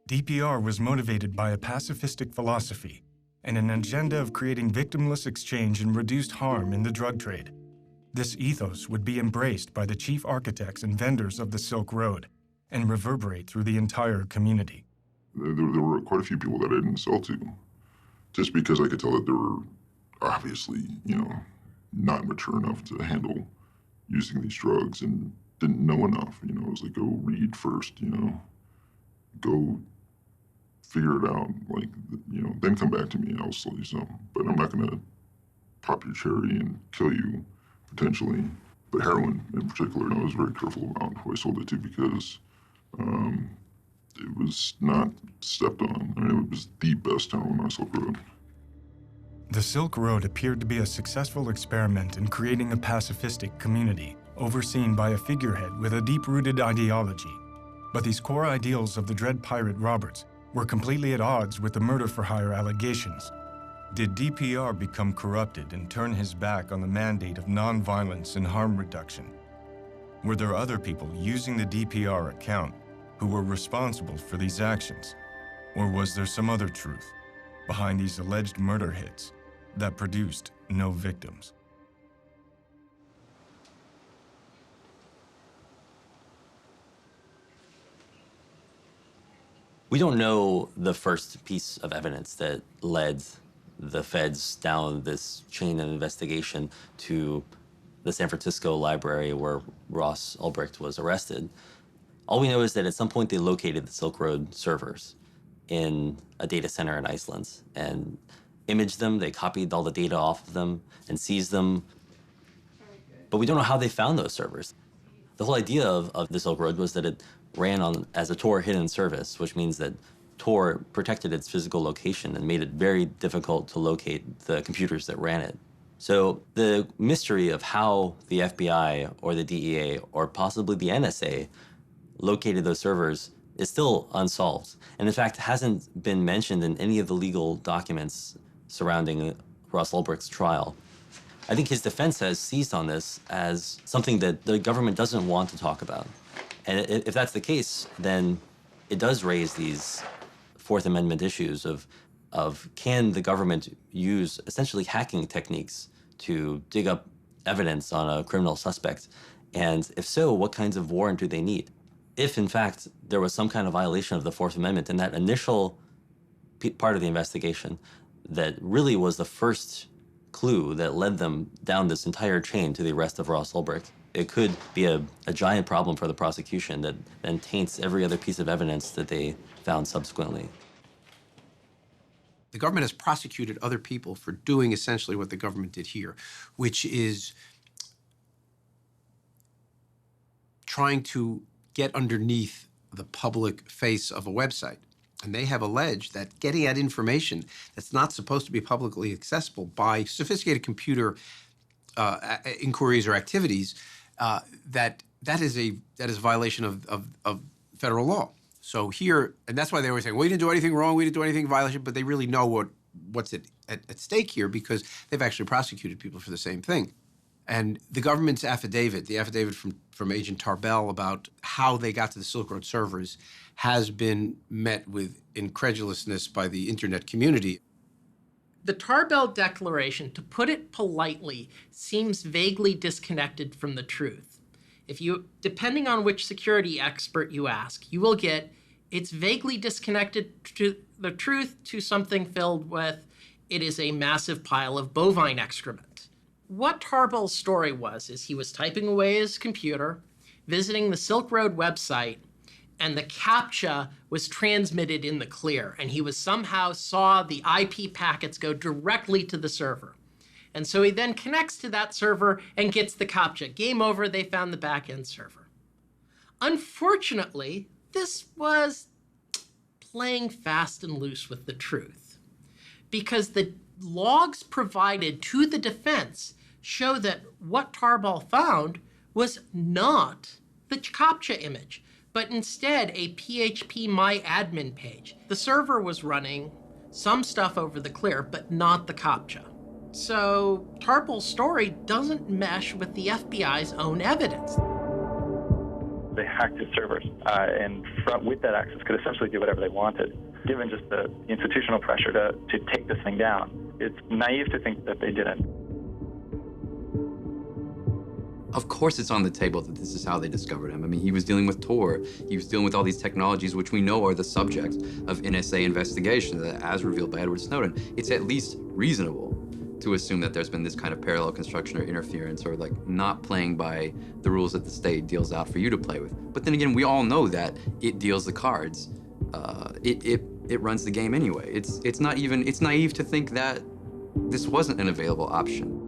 DPR was motivated by a pacifistic philosophy and an agenda of creating victimless exchange and reduced harm in the drug trade. This ethos would be embraced by the chief architects and vendors of the Silk Road and reverberate through the entire community. There were quite a few people that I didn't sell to, just because I could tell that they were obviously, not mature enough to handle using these drugs and didn't know enough. It was like, go read first, go figure it out, then come back to me and I'll sell you some. But I'm not gonna pop your cherry and kill you, potentially. But heroin in particular, I was very careful about who I sold it to because it was not stepped on. It was the best heroin on Silk Road. The Silk Road appeared to be a successful experiment in creating a pacifistic community, overseen by a figurehead with a deep-rooted ideology. But these core ideals of the Dread Pirate Roberts were completely at odds with the murder-for-hire allegations. Did DPR become corrupted and turn his back on the mandate of nonviolence and harm reduction? Were there other people using the DPR account who were responsible for these actions? Or was there some other truth behind these alleged murder hits that produced no victims? We don't know the first piece of evidence that led the feds down this chain of investigation to the San Francisco library where Ross Ulbricht was arrested. All we know is that at some point they located the Silk Road servers in a data center in Iceland and imaged them. They copied all the data off of them and seized them. But we don't know how they found those servers. The whole idea of the Silk Road was that it ran as a Tor hidden service, which means that Tor protected its physical location and made it very difficult to locate the computers that ran it. So the mystery of how the FBI or the DEA or possibly the NSA located those servers is still unsolved. And in fact, hasn't been mentioned in any of the legal documents surrounding Ross Ulbricht's trial. I think his defense has seized on this as something that the government doesn't want to talk about. And if that's the case, then it does raise these Fourth Amendment issues of can the government use essentially hacking techniques to dig up evidence on a criminal suspect? And if so, what kinds of warrant do they need? if in fact there was some kind of violation of the Fourth Amendment in that initial part of the investigation that really was the first clue that led them down this entire chain to the arrest of Ross Ulbricht, it could be a giant problem for the prosecution that then taints every other piece of evidence that they found subsequently. The government has prosecuted other people for doing essentially what the government did here, which is trying to get underneath the public face of a website. And they have alleged that getting at information that's not supposed to be publicly accessible by sophisticated computer inquiries or activities, that is a violation of federal law. So here, and that's why they always say, we didn't do anything wrong, we didn't do anything in violation, but they really know what's at stake here because they've actually prosecuted people for the same thing. And the government's affidavit, the affidavit from Agent Tarbell about how they got to the Silk Road servers has been met with incredulousness by the internet community. The Tarbell Declaration, to put it politely, seems vaguely disconnected from the truth. Depending on which security expert you ask, you will get it's vaguely disconnected to the truth to something filled with it is a massive pile of bovine excrement. What Tarbell's story is he was typing away his computer, visiting the Silk Road website, and the CAPTCHA was transmitted in the clear, and he somehow saw the IP packets go directly to the server. And so he then connects to that server and gets the CAPTCHA. Game over, they found the back-end server. Unfortunately, this was playing fast and loose with the truth, because the logs provided to the defense show that what Tarbell found was not the CAPTCHA image, but instead a PHP MyAdmin page. The server was running some stuff over the clear, but not the CAPTCHA. So Tarbell's story doesn't mesh with the FBI's own evidence. They hacked his servers, and with that access could essentially do whatever they wanted. Given just the institutional pressure to take this thing down, it's naive to think that they didn't. Of course it's on the table that this is how they discovered him. I mean, he was dealing with Tor. He was dealing with all these technologies which we know are the subject of NSA investigation, as revealed by Edward Snowden. It's at least reasonable to assume that there's been this kind of parallel construction or interference or like not playing by the rules that the state deals out for you to play with. But then again, we all know that it deals the cards. It runs the game anyway. It's naive to think that this wasn't an available option.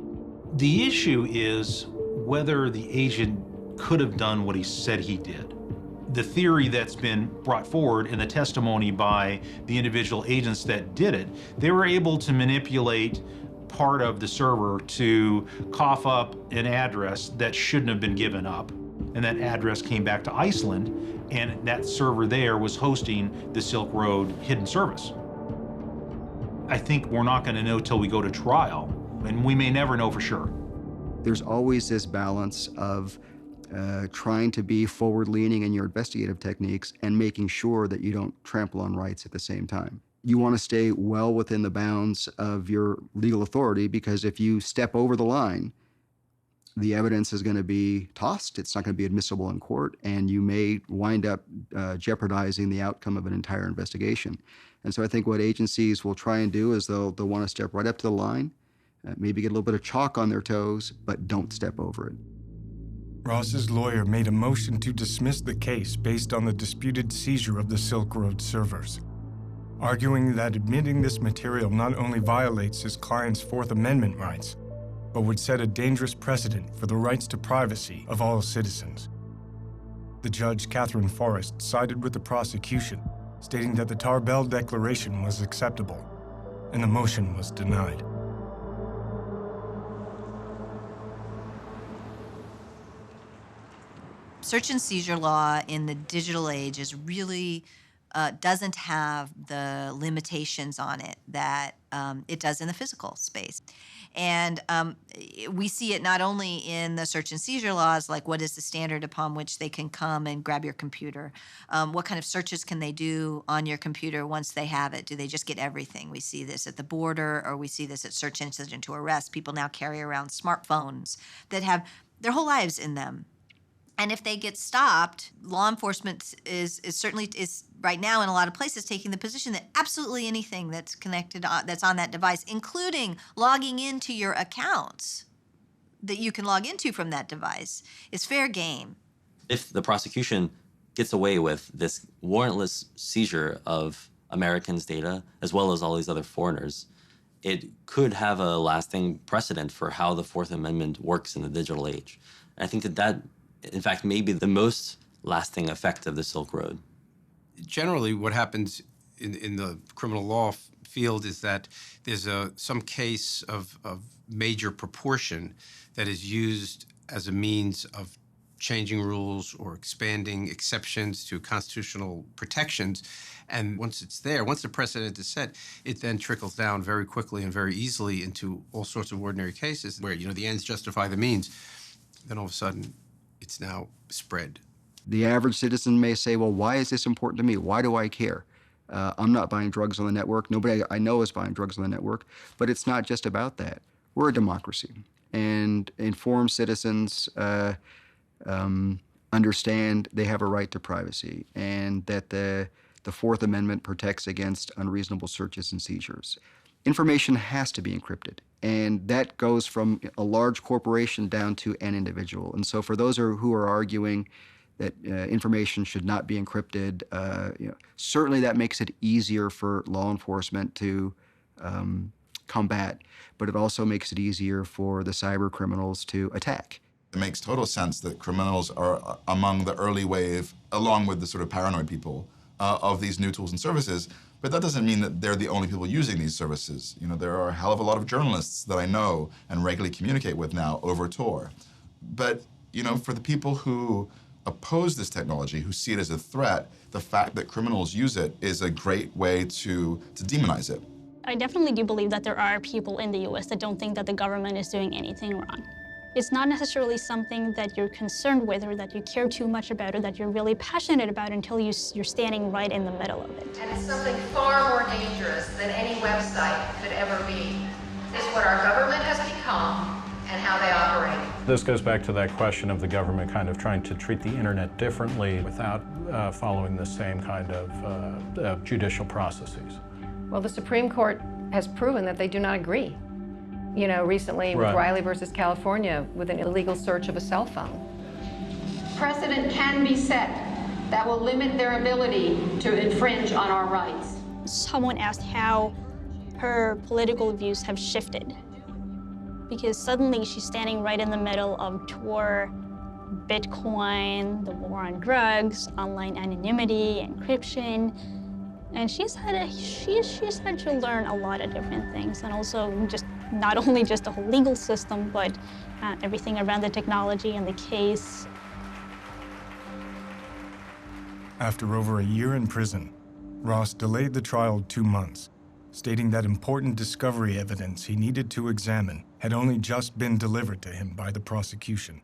The issue is whether the agent could have done what he said he did. The theory that's been brought forward in the testimony by the individual agents that did it, they were able to manipulate part of the server to cough up an address that shouldn't have been given up. And that address came back to Iceland, and that server there was hosting the Silk Road hidden service. I think we're not going to know till we go to trial, and we may never know for sure. There's always this balance of trying to be forward-leaning in your investigative techniques and making sure that you don't trample on rights at the same time. You want to stay well within the bounds of your legal authority, because if you step over the line, the evidence is going to be tossed. It's not going to be admissible in court, and you may wind up jeopardizing the outcome of an entire investigation. And so I think what agencies will try and do is they'll want to step right up to the line, maybe get a little bit of chalk on their toes, but don't step over it. Ross's lawyer made a motion to dismiss the case based on the disputed seizure of the Silk Road servers, arguing that admitting this material not only violates his client's Fourth Amendment rights, but would set a dangerous precedent for the rights to privacy of all citizens. The judge, Catherine Forrest, sided with the prosecution, stating that the Tarbell Declaration was acceptable, and the motion was denied. Search and seizure law in the digital age is really doesn't have the limitations on it that it does in the physical space. And we see it not only in the search and seizure laws, like what is the standard upon which they can come and grab your computer? What kind of searches can they do on your computer once they have it? Do they just get everything? We see this at the border, or we see this at search incident to arrest. People now carry around smartphones that have their whole lives in them. And if they get stopped, law enforcement is certainly right now in a lot of places taking the position that absolutely anything that's connected, that's on that device, including logging into your accounts that you can log into from that device, is fair game. If the prosecution gets away with this warrantless seizure of Americans' data, as well as all these other foreigners, it could have a lasting precedent for how the Fourth Amendment works in the digital age. And I think that, in fact, may be the most lasting effect of the Silk Road. Generally, what happens in the criminal law field is that there's some case of major proportion that is used as a means of changing rules or expanding exceptions to constitutional protections. And once it's there, once the precedent is set, it then trickles down very quickly and very easily into all sorts of ordinary cases where, the ends justify the means. Then all of a sudden, it's now spread. The average citizen may say, well, why is this important to me? Why do I care? I'm not buying drugs on the network. Nobody I know is buying drugs on the network. But it's not just about that. We're a democracy. And informed citizens understand they have a right to privacy and that the Fourth Amendment protects against unreasonable searches and seizures. Information has to be encrypted. And that goes from a large corporation down to an individual. And so for those who are arguing that information should not be encrypted, certainly that makes it easier for law enforcement to combat, but it also makes it easier for the cyber criminals to attack. It makes total sense that criminals are among the early wave, along with the sort of paranoid people, of these new tools and services. But that doesn't mean that they're the only people using these services. There are a hell of a lot of journalists that I know and regularly communicate with now over Tor. But, for the people who oppose this technology, who see it as a threat, the fact that criminals use it is a great way to demonize it. I definitely do believe that there are people in the U.S. that don't think that the government is doing anything wrong. It's not necessarily something that you're concerned with or that you care too much about or that you're really passionate about until you're standing right in the middle of it. And it's something far more dangerous than any website could ever be. It's what our government has become and how they operate. This goes back to that question of the government kind of trying to treat the internet differently without following the same kind of judicial processes. Well, the Supreme Court has proven that they do not agree. Recently with Riley versus California with an illegal search of a cell phone. Precedent can be set that will limit their ability to infringe on our rights. Someone asked how her political views have shifted. Because suddenly she's standing right in the middle of Tor, Bitcoin, the war on drugs, online anonymity, encryption. And she's had to learn a lot of different things, and also not only just the whole legal system, but everything around the technology and the case. After over a year in prison, Ross delayed the trial 2 months, stating that important discovery evidence he needed to examine had only just been delivered to him by the prosecution.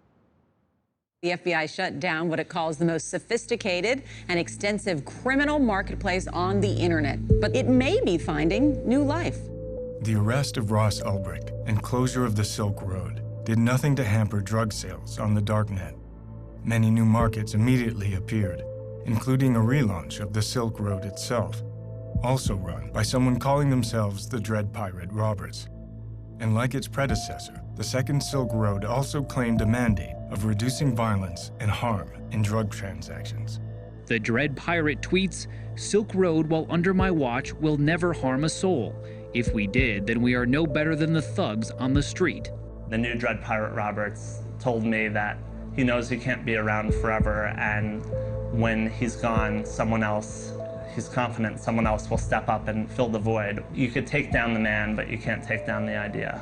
The FBI shut down what it calls the most sophisticated and extensive criminal marketplace on the internet, but it may be finding new life. The arrest of Ross Ulbricht and closure of the Silk Road did nothing to hamper drug sales on the darknet. Many new markets immediately appeared, including a relaunch of the Silk Road itself, also run by someone calling themselves the Dread Pirate Roberts. And like its predecessor, the second Silk Road also claimed a mandate of reducing violence and harm in drug transactions. The Dread Pirate tweets, "Silk Road, while under my watch, will never harm a soul. If we did, then we are no better than the thugs on the street." The new Dread Pirate Roberts told me that he knows he can't be around forever, and when he's gone, he's confident someone else will step up and fill the void. You could take down the man, but you can't take down the idea.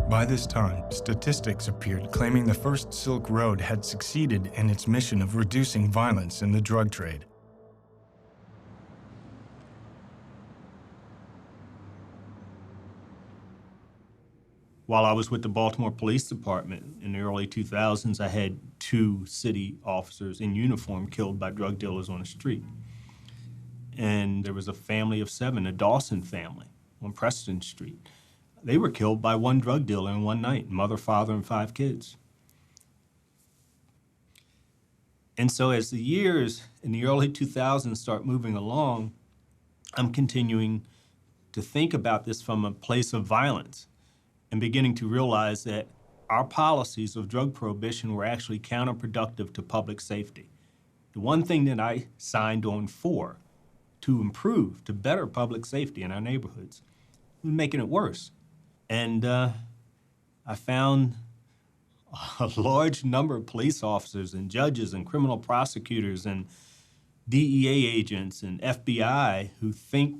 By this time, statistics appeared claiming the first Silk Road had succeeded in its mission of reducing violence in the drug trade. While I was with the Baltimore Police Department in the early 2000s, I had 2 city officers in uniform killed by drug dealers on the street. And there was a family of 7, a Dawson family on Preston Street. They were killed by one drug dealer in one night, mother, father, and 5 kids. And so as the years in the early 2000s start moving along, I'm continuing to think about this from a place of violence and beginning to realize that our policies of drug prohibition were actually counterproductive to public safety. The one thing that I signed on for to improve, to better public safety in our neighborhoods, was making it worse. And I found a large number of police officers and judges and criminal prosecutors and DEA agents and FBI who think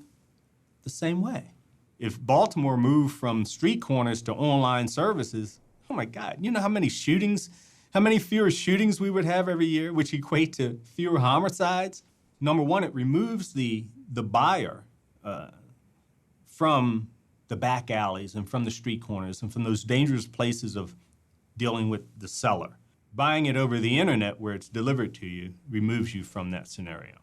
the same way. If Baltimore moved from street corners to online services, oh my God, you know how many shootings, how many fewer shootings we would have every year, which equate to fewer homicides? Number one, it removes the buyer from the back alleys and from the street corners and from those dangerous places of dealing with the seller. Buying it over the internet where it's delivered to you removes you from that scenario.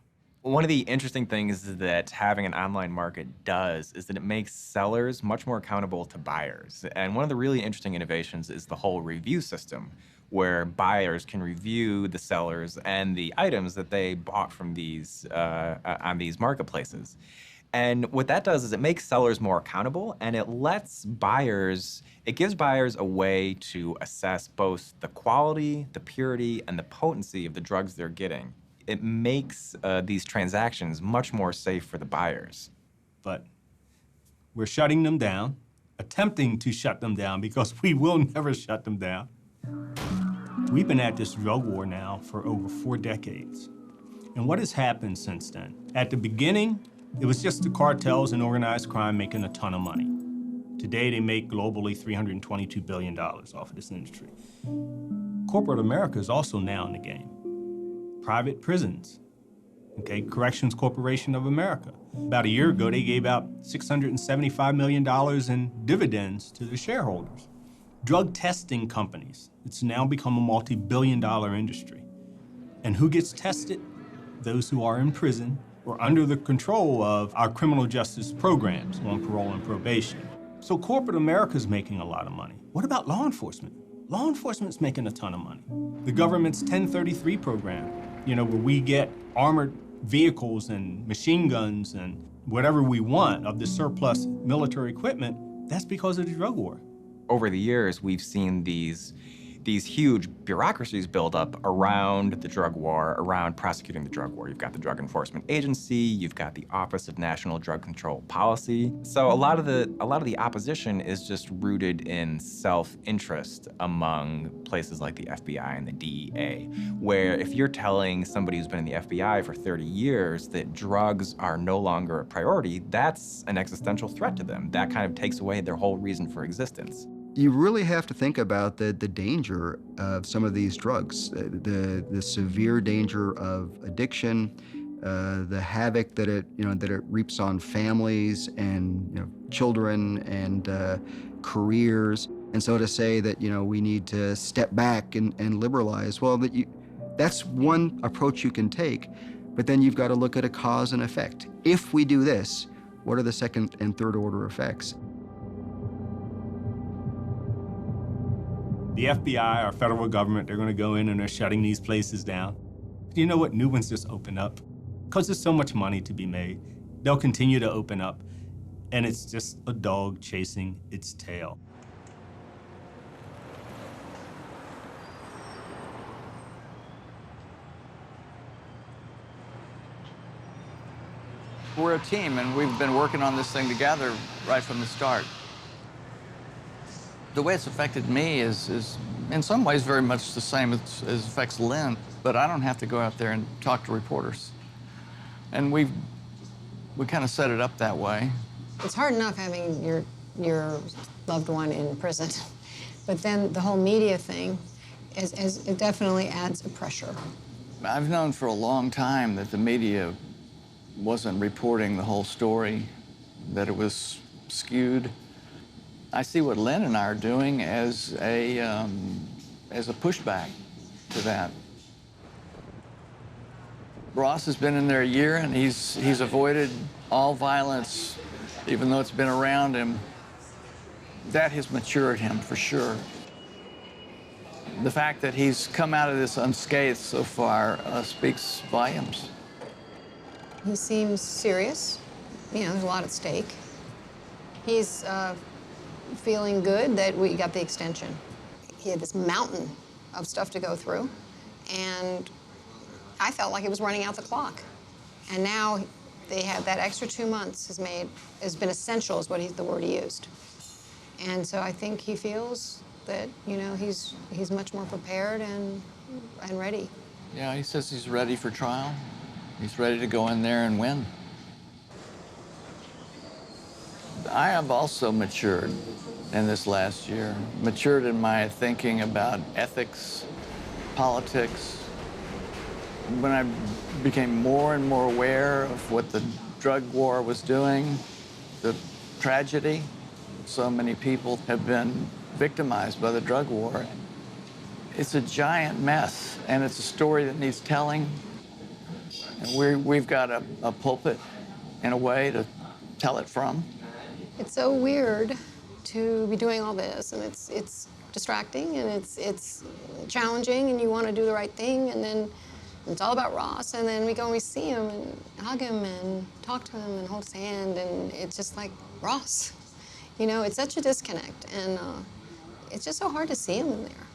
One of the interesting things that having an online market does is that it makes sellers much more accountable to buyers. And one of the really interesting innovations is the whole review system, where buyers can review the sellers and the items that they bought from these on these marketplaces. And what that does is it makes sellers more accountable, and it gives buyers a way to assess both the quality, the purity, and the potency of the drugs they're getting. It makes these transactions much more safe for the buyers. But we're shutting them down, attempting to shut them down, because we will never shut them down. We've been at this drug war now for over 4 decades. And what has happened since then? At the beginning, it was just the cartels and organized crime making a ton of money. Today, they make globally $322 billion off of this industry. Corporate America is also now in the game. Private prisons, okay, Corrections Corporation of America. About a year ago, they gave out $675 million in dividends to their shareholders. Drug testing companies, it's now become a multi-billion-dollar industry. And who gets tested? Those who are in prison or under the control of our criminal justice programs on parole and probation. So corporate America's making a lot of money. What about law enforcement? Law enforcement's making a ton of money. The government's 1033 program, you know, where we get armored vehicles and machine guns and whatever we want of the surplus military equipment, that's because of the drug war. Over the years, we've seen these huge bureaucracies build up around the drug war, around prosecuting the drug war. You've got the Drug Enforcement Agency, you've got the Office of National Drug Control Policy. So a lot of the opposition is just rooted in self-interest among places like the FBI and the DEA, where if you're telling somebody who's been in the FBI for 30 years that drugs are no longer a priority, that's an existential threat to them. That kind of takes away their whole reason for existence. You really have to think about the danger of some of these drugs, the severe danger of addiction, the havoc that it reaps on families and children and careers. And so to say that we need to step back and liberalize, well, that's one approach you can take, but then you've got to look at a cause and effect. If we do this, what are the second and third order effects? The FBI, our federal government, they're going to go in and they're shutting these places down. You know what? New ones just open up. Because there's so much money to be made, they'll continue to open up. And it's just a dog chasing its tail. We're a team, and we've been working on this thing together right from the start. The way it's affected me is in some ways very much the same as affects Lynn, but I don't have to go out there and talk to reporters. And we kind of set it up that way. It's hard enough having your loved one in prison, but then the whole media thing it definitely adds a pressure. I've known for a long time that the media wasn't reporting the whole story, that it was skewed. I see what Lynn and I are doing as a pushback to that. Ross has been in there a year, and he's avoided all violence, even though it's been around him. That has matured him, for sure. The fact that he's come out of this unscathed so far speaks volumes. He seems serious. You know, there's a lot at stake. He's feeling good that we got the extension. He had this mountain of stuff to go through, and I felt like it was running out the clock. And now they have that extra 2 months has been essential, is the word he used. And so I think he feels that, you know, he's much more prepared and ready. Yeah, he says he's ready for trial. He's ready to go in there and win. I have also matured in this last year, matured in my thinking about ethics, politics. When I became more and more aware of what the drug war was doing, the tragedy, so many people have been victimized by the drug war. It's a giant mess, and it's a story that needs telling. And we've got a pulpit, in a way, to tell it from. It's so weird to be doing all this, and it's distracting, and it's challenging, and you want to do the right thing, and then it's all about Ross, and then we go and we see him and hug him and talk to him and hold his hand, and it's just like, Ross. You know, it's such a disconnect, and it's just so hard to see him in there.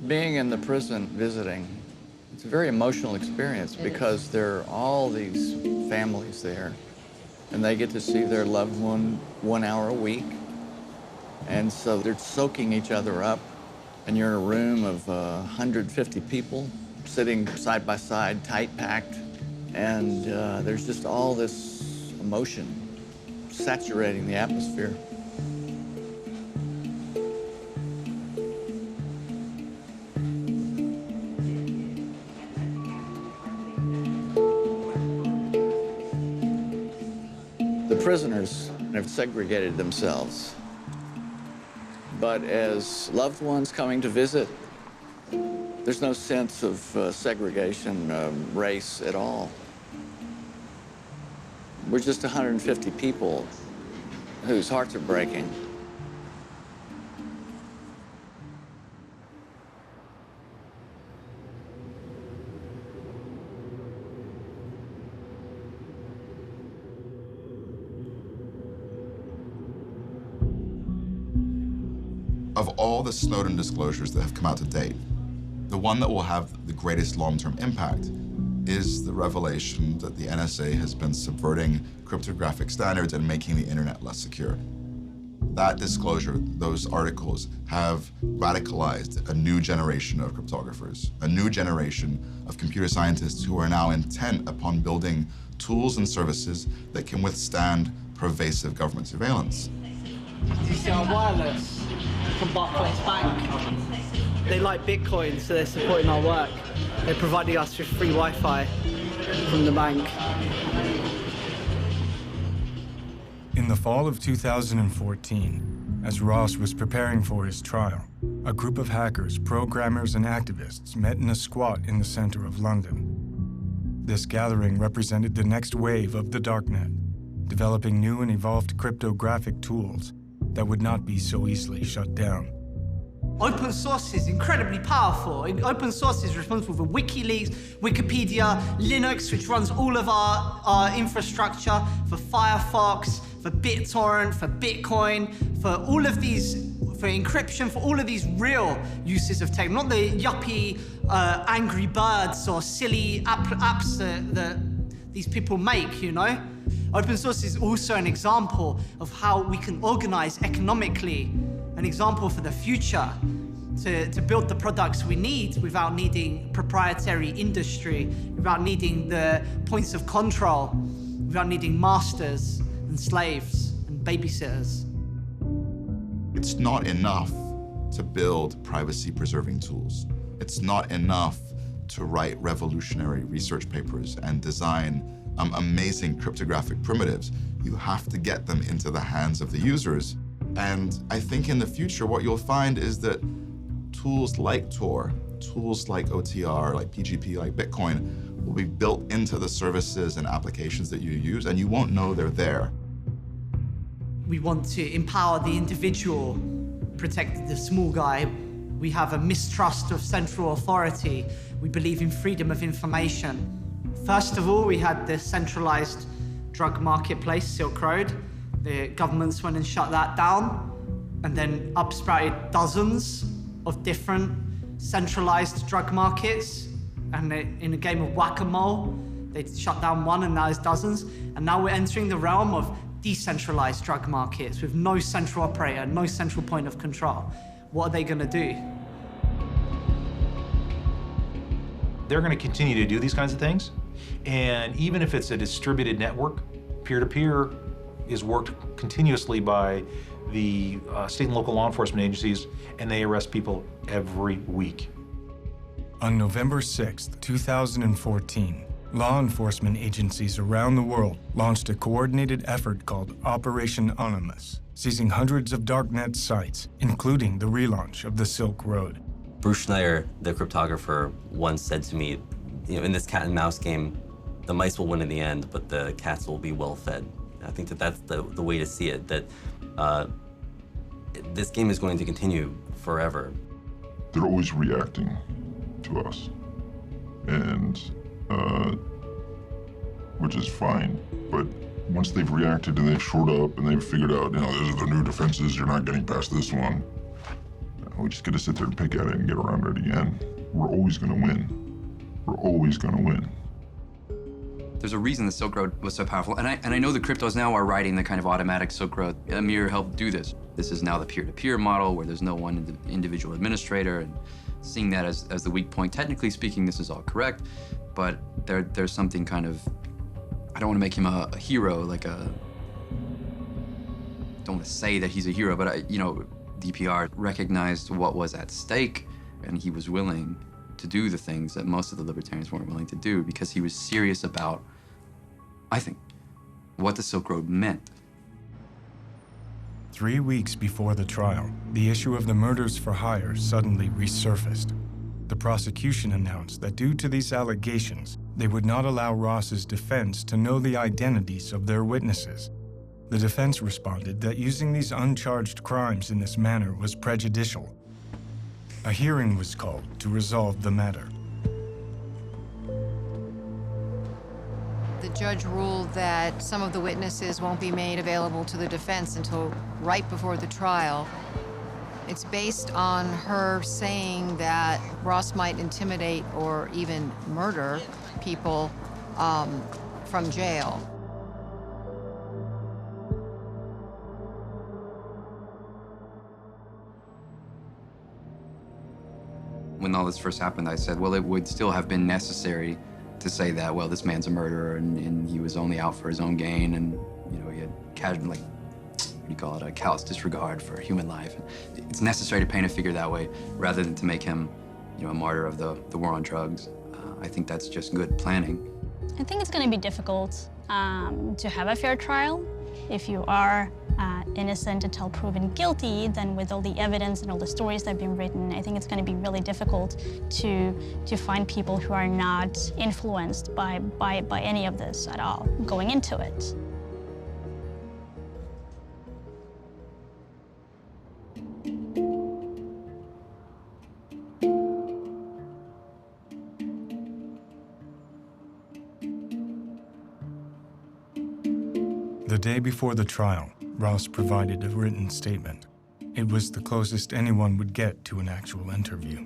Being in the prison visiting, it's a very emotional experience because there are all these families there, and they get to see their loved one 1 hour a week. And so they're soaking each other up, and you're in a room of 150 people sitting side by side, tight-packed, and there's just all this emotion saturating the atmosphere. The prisoners have segregated themselves. But as loved ones coming to visit, there's no sense of segregation, race at all. We're just 150 people whose hearts are breaking. Of all the Snowden disclosures that have come out to date, the one that will have the greatest long-term impact is the revelation that the NSA has been subverting cryptographic standards and making the internet less secure. That disclosure, those articles, have radicalized a new generation of cryptographers, a new generation of computer scientists who are now intent upon building tools and services that can withstand pervasive government surveillance. You see our wireless from Barclays Bank. They like Bitcoin, so they're supporting our work. They're providing us with free Wi-Fi from the bank. In the fall of 2014, as Ross was preparing for his trial, a group of hackers, programmers, and activists met in a squat in the center of London. This gathering represented the next wave of the darknet, developing new and evolved cryptographic tools that would not be so easily shut down. Open source is incredibly powerful. Open source is responsible for WikiLeaks, Wikipedia, Linux, which runs all of our infrastructure, for Firefox, for BitTorrent, for Bitcoin, for all of these, for encryption, for all of these real uses of tech, not the yuppie Angry Birds or silly apps that these people make, you know? Open source is also an example of how we can organize economically, an example for the future, to build the products we need without needing proprietary industry, without needing the points of control, without needing masters and slaves and babysitters. It's not enough to build privacy-preserving tools. It's not enough to write revolutionary research papers and design amazing cryptographic primitives. You have to get them into the hands of the users. And I think in the future, what you'll find is that tools like Tor, tools like OTR, like PGP, like Bitcoin, will be built into the services and applications that you use, and you won't know they're there. We want to empower the individual, protect the small guy. We have a mistrust of central authority. We believe in freedom of information. First of all, we had the centralized drug marketplace, Silk Road. The governments went and shut that down, and then upsprouted dozens of different centralized drug markets. And in a game of whack-a-mole, they shut down one and now there's dozens. And now we're entering the realm of decentralized drug markets with no central operator, no central point of control. What are they gonna do? They're gonna continue to do these kinds of things. And even if it's a distributed network, peer-to-peer is worked continuously by the state and local law enforcement agencies, and they arrest people every week. On November 6, 2014, law enforcement agencies around the world launched a coordinated effort called Operation Onimus, seizing hundreds of darknet sites, including the relaunch of the Silk Road. Bruce Schneier, the cryptographer, once said to me, in this cat and mouse game, the mice will win in the end, but the cats will be well fed. I think that that's the way to see it, that this game is going to continue forever. They're always reacting to us, and which is fine. But once they've reacted and they've shored up and they've figured out, these are the new defenses, you're not getting past this one, we just gotta sit there and pick at it and get around it again. We're always gonna win. We're always gonna win. There's a reason the Silk Road was so powerful, and I know the cryptos now are writing the kind of automatic Silk Road. Amir helped do this. This is now the peer-to-peer model where there's no one individual administrator, and seeing that as the weak point. Technically speaking, this is all correct, but there's something kind of, I don't want to make him a hero, don't want to say that he's a hero, but DPR recognized what was at stake, and he was willing to do the things that most of the libertarians weren't willing to do because he was serious about, I think, what the Silk Road meant. 3 weeks before the trial, the issue of the murders for hire suddenly resurfaced. The prosecution announced that due to these allegations, they would not allow Ross's defense to know the identities of their witnesses. The defense responded that using these uncharged crimes in this manner was prejudicial. A hearing was called to resolve the matter. The judge ruled that some of the witnesses won't be made available to the defense until right before the trial. It's based on her saying that Ross might intimidate or even murder people from jail. When all this first happened, I said, well, it would still have been necessary to say that, well, this man's a murderer and he was only out for his own gain, and he had casual, a callous disregard for human life. It's necessary to paint a figure that way rather than to make him, a martyr of the war on drugs. I think that's just good planning. I think it's going to be difficult to have a fair trial. If you are innocent until proven guilty, then with all the evidence and all the stories that have been written, I think it's going to be really difficult to find people who are not influenced by any of this at all going into it. The day before the trial, Ross provided a written statement. It was the closest anyone would get to an actual interview.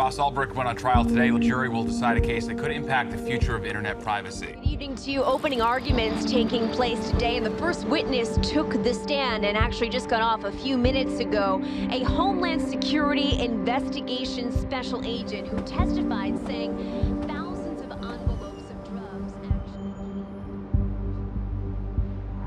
Ross Ulbricht went on trial today. The jury will decide a case that could impact the future of internet privacy. Good evening to you. Opening arguments taking place today, and the first witness took the stand and actually just got off a few minutes ago. A Homeland Security investigation special agent who testified saying thousands of envelopes of drugs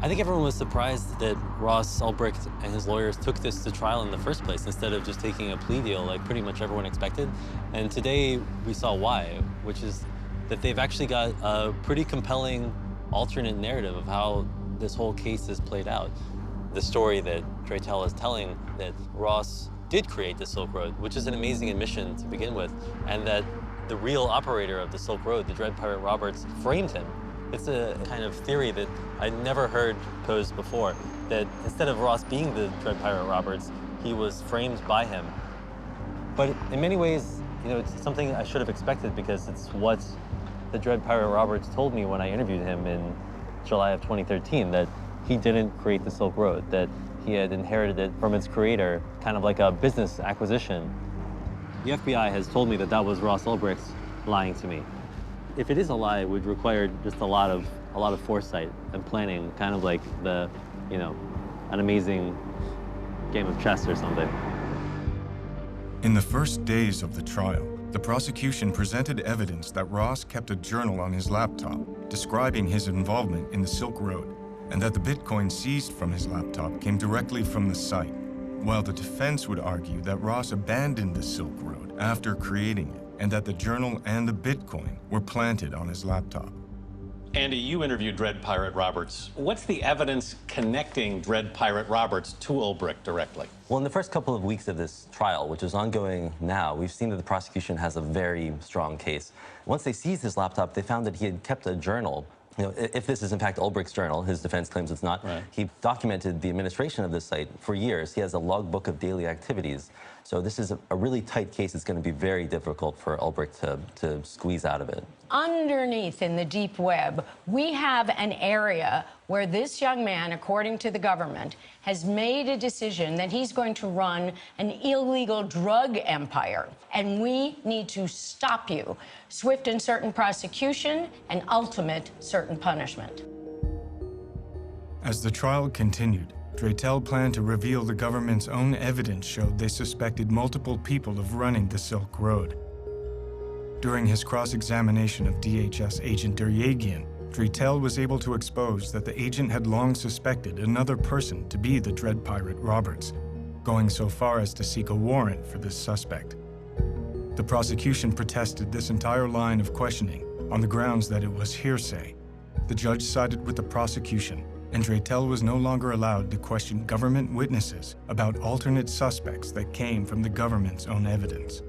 I think everyone was surprised that Ross Ulbricht and his lawyers took this to trial in the first place instead of just taking a plea deal like pretty much everyone expected. And today we saw why, which is that they've actually got a pretty compelling alternate narrative of how this whole case is played out. The story that De.ep is telling, that Ross did create the Silk Road, which is an amazing admission to begin with, and that the real operator of the Silk Road, the Dread Pirate Roberts, framed him. It's a kind of theory that I'd never heard posed before, that instead of Ross being the Dread Pirate Roberts, he was framed by him. But in many ways, you know, it's something I should have expected because it's what the Dread Pirate Roberts told me when I interviewed him in July of 2013, that he didn't create the Silk Road, that he had inherited it from its creator, kind of like a business acquisition. The FBI has told me that that was Ross Ulbricht lying to me. If it is a lie, it would require just a lot of foresight and planning, kind of like an amazing game of chess or something. In the first days of the trial, the prosecution presented evidence that Ross kept a journal on his laptop describing his involvement in the Silk Road, and that the Bitcoin seized from his laptop came directly from the site, while the defense would argue that Ross abandoned the Silk Road after creating it, and that the journal and the Bitcoin were planted on his laptop. Andy, you interviewed Dread Pirate Roberts. What's the evidence connecting Dread Pirate Roberts to Ulbricht directly? Well, in the first couple of weeks of this trial, which is ongoing now, we've seen that the prosecution has a very strong case. Once they seized his laptop, they found that he had kept a journal. You know, if this is in fact Ulbricht's journal, his defense claims it's not, right. He documented the administration of this site for years. He has a logbook of daily activities. So this is a really tight case. It's going to be very difficult for Ulbricht to squeeze out of it. Underneath in the deep web, we have an area where this young man, according to the government, has made a decision that he's going to run an illegal drug empire. And we need to stop you. Swift and certain prosecution and ultimate certain punishment. As the trial continued, De.ep planned to reveal the government's own evidence showed they suspected multiple people of running the Silk Road. During his cross-examination of DHS agent Deryagian, De.ep was able to expose that the agent had long suspected another person to be the Dread Pirate Roberts, going so far as to seek a warrant for this suspect. The prosecution protested this entire line of questioning on the grounds that it was hearsay. The judge sided with the prosecution, and De.ep was no longer allowed to question government witnesses about alternate suspects that came from the government's own evidence.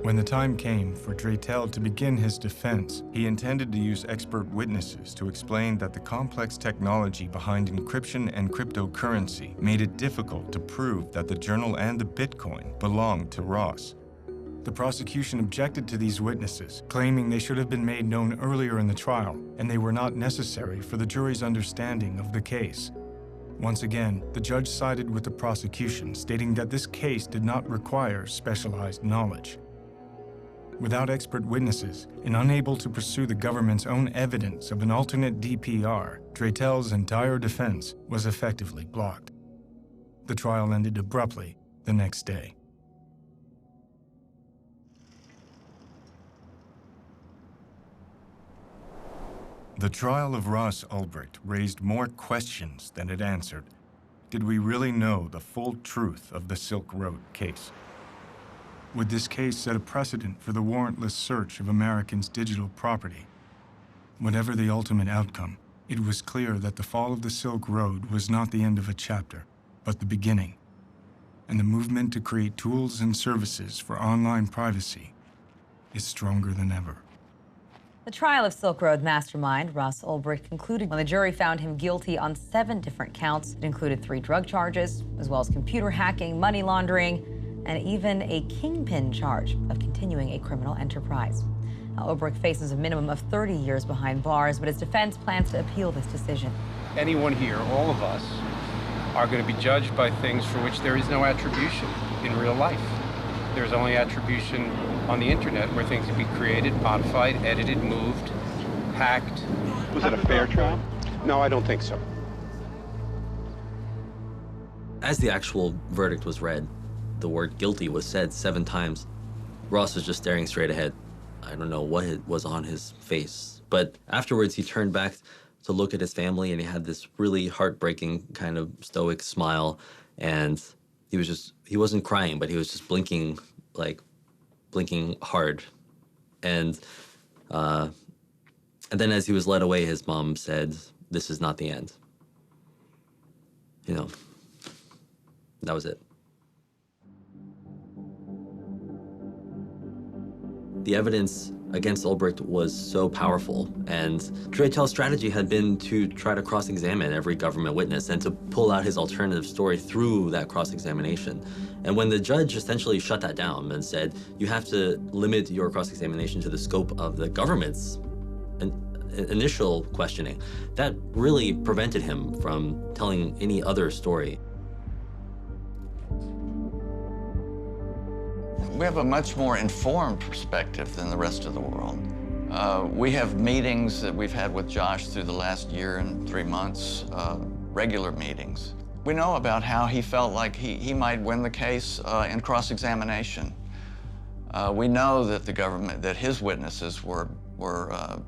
When the time came for De.ep to begin his defense, he intended to use expert witnesses to explain that the complex technology behind encryption and cryptocurrency made it difficult to prove that the journal and the Bitcoin belonged to Ross. The prosecution objected to these witnesses, claiming they should have been made known earlier in the trial, and they were not necessary for the jury's understanding of the case. Once again, the judge sided with the prosecution, stating that this case did not require specialized knowledge. Without expert witnesses, and unable to pursue the government's own evidence of an alternate DPR, De.ep's entire defense was effectively blocked. The trial ended abruptly the next day. The trial of Ross Ulbricht raised more questions than it answered. Did we really know the full truth of the Silk Road case? Would this case set a precedent for the warrantless search of Americans' digital property? Whatever the ultimate outcome, it was clear that the fall of the Silk Road was not the end of a chapter, but the beginning. And the movement to create tools and services for online privacy is stronger than ever. The trial of Silk Road mastermind Ross Ulbricht concluded when the jury found him guilty on 7 different counts. It included 3 drug charges, as well as computer hacking, money laundering, and even a kingpin charge of continuing a criminal enterprise. Now, Ulbricht faces a minimum of 30 years behind bars, but his defense plans to appeal this decision. Anyone here, all of us, are going to be judged by things for which there is no attribution in real life. There's only attribution on the internet where things can be created, modified, edited, moved, hacked. Was it a fair trial? No, I don't think so. As the actual verdict was read, the word guilty was said 7 times. Ross was just staring straight ahead. I don't know what was on his face, but afterwards he turned back to look at his family, and he had this really heartbreaking kind of stoic smile, and he wasn't crying, but he was just blinking, like blinking hard. And then as he was led away, his mom said, "This is not the end." You know, that was it. The evidence against Ulbricht was so powerful, and De.ep's strategy had been to try to cross-examine every government witness and to pull out his alternative story through that cross-examination. And when the judge essentially shut that down and said, you have to limit your cross-examination to the scope of the government's initial questioning, that really prevented him from telling any other story. We have a much more informed perspective than the rest of the world. We have meetings that we've had with Josh through the last year and 3 months, regular meetings. We know about how he felt like he might win the case in cross-examination. We know that the government, that his witnesses were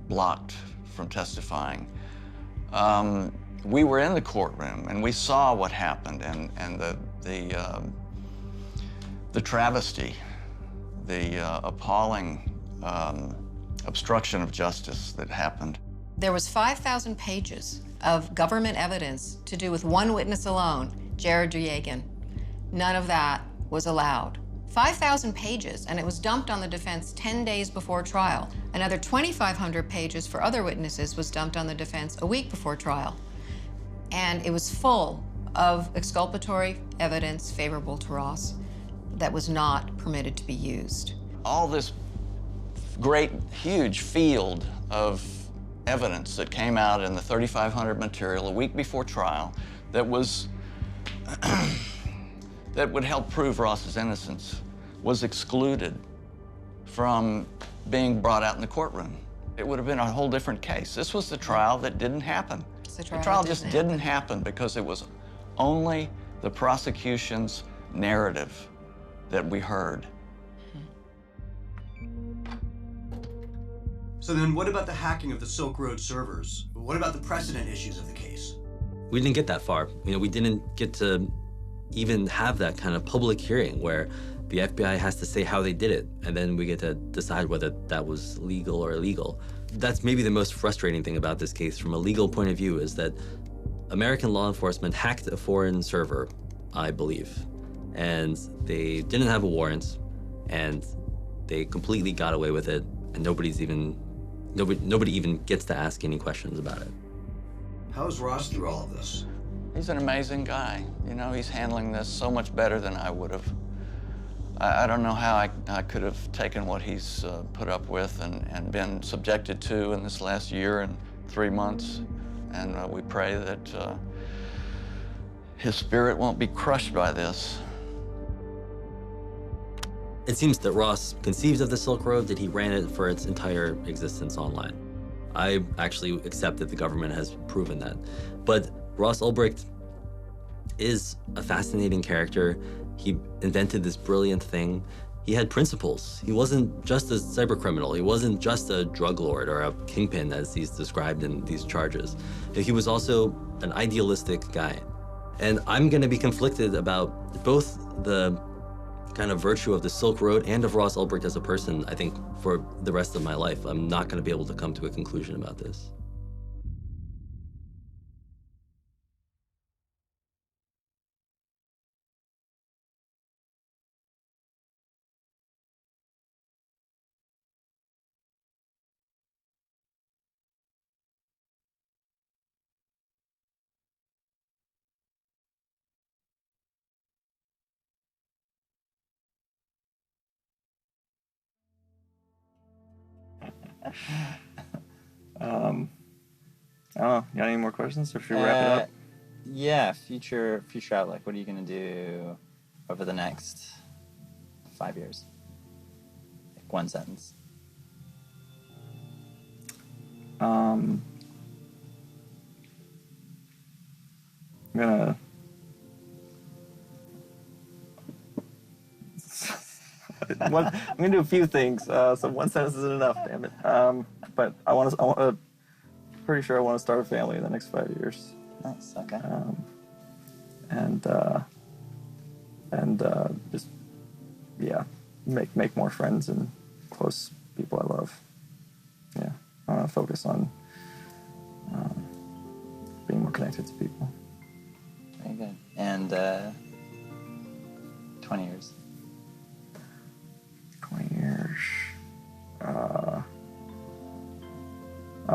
blocked from testifying. We were in the courtroom and we saw what happened and the travesty, the appalling obstruction of justice that happened. There was 5,000 pages of government evidence to do with one witness alone, Jared Yegan. None of that was allowed. 5,000 pages, and it was dumped on the defense 10 days before trial. Another 2,500 pages for other witnesses was dumped on the defense a week before trial. And it was full of exculpatory evidence favorable to Ross that was not permitted to be used. All this great, huge field of evidence that came out in the 3,500 material a week before trial that was that would help prove Ross's innocence was excluded from being brought out in the courtroom. It would have been a whole different case. This was the trial that didn't happen. The trial just didn't happen because it was only the prosecution's narrative that we heard. So then what about the hacking of the Silk Road servers? What about the precedent issues of the case? We didn't get that far. You know, we didn't get to even have that kind of public hearing where the FBI has to say how they did it, and then we get to decide whether that was legal or illegal. That's maybe the most frustrating thing about this case from a legal point of view, is that American law enforcement hacked a foreign server, I believe, and they didn't have a warrant, and they completely got away with it, and nobody even gets to ask any questions about it. How is Ross through all of this? He's an amazing guy. You know, he's handling this so much better than I would have. I don't know how I could have taken what he's put up with and been subjected to in this last year and 3 months. And we pray that his spirit won't be crushed by this. It seems that Ross conceived of the Silk Road, that he ran it for its entire existence online. I actually accept that the government has proven that. But Ross Ulbricht is a fascinating character. He invented this brilliant thing. He had principles. He wasn't just a cybercriminal. He wasn't just a drug lord or a kingpin, as he's described in these charges. He was also an idealistic guy. And I'm going to be conflicted about both the kind of virtue of the Silk Road and of Ross Ulbricht as a person, I think, for the rest of my life. I'm not going to be able to come to a conclusion about this. I don't know. You got any more questions, or should we wrap it up? Yeah, future outlook. What are you gonna do over the next 5 years? Like one sentence. I'm gonna I'm gonna do a few things. So one sentence isn't enough, damn it. But pretty sure I want to start a family in the next 5 years. Nice. Okay. And just make more friends and close people I love. Yeah, I want to focus on being more connected to people. Very good. And 20 years. 20 years. I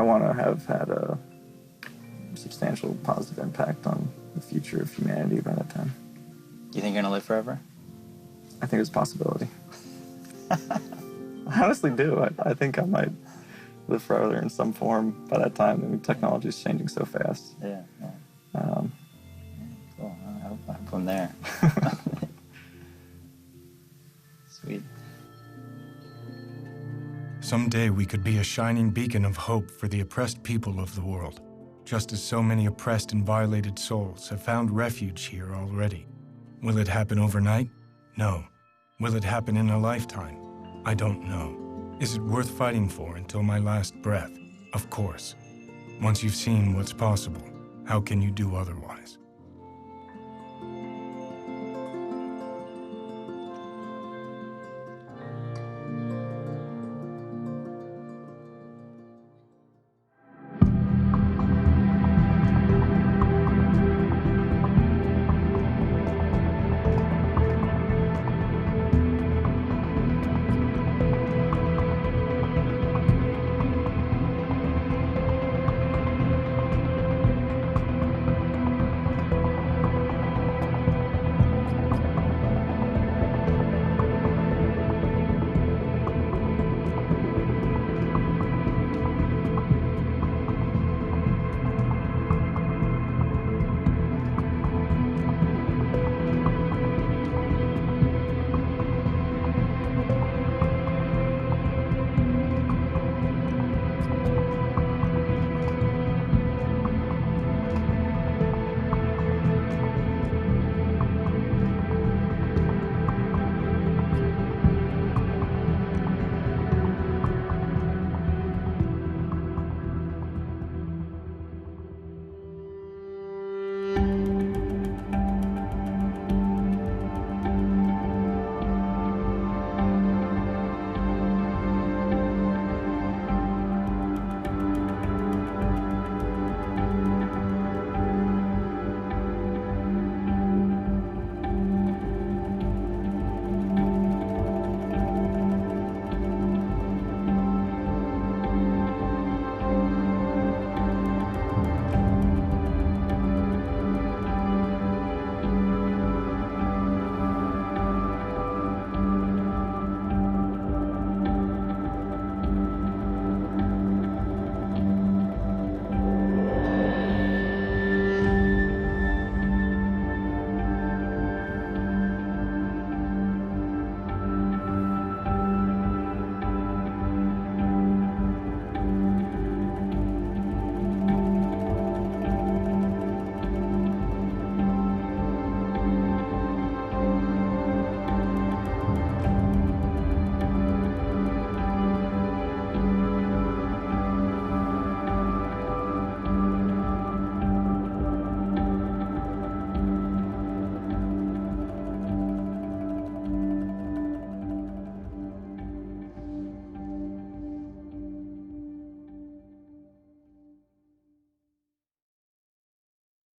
want to have had a substantial positive impact on the future of humanity by that time. Do you think you're gonna live forever? I think it's a possibility. I honestly do. I think I might live forever in some form by that time. I mean, technology is changing so fast. Yeah. Cool. I hope I'm there. Sweet. Someday we could be a shining beacon of hope for the oppressed people of the world, just as so many oppressed and violated souls have found refuge here already. Will it happen overnight? No. Will it happen in a lifetime? I don't know. Is it worth fighting for until my last breath? Of course. Once you've seen what's possible, how can you do otherwise?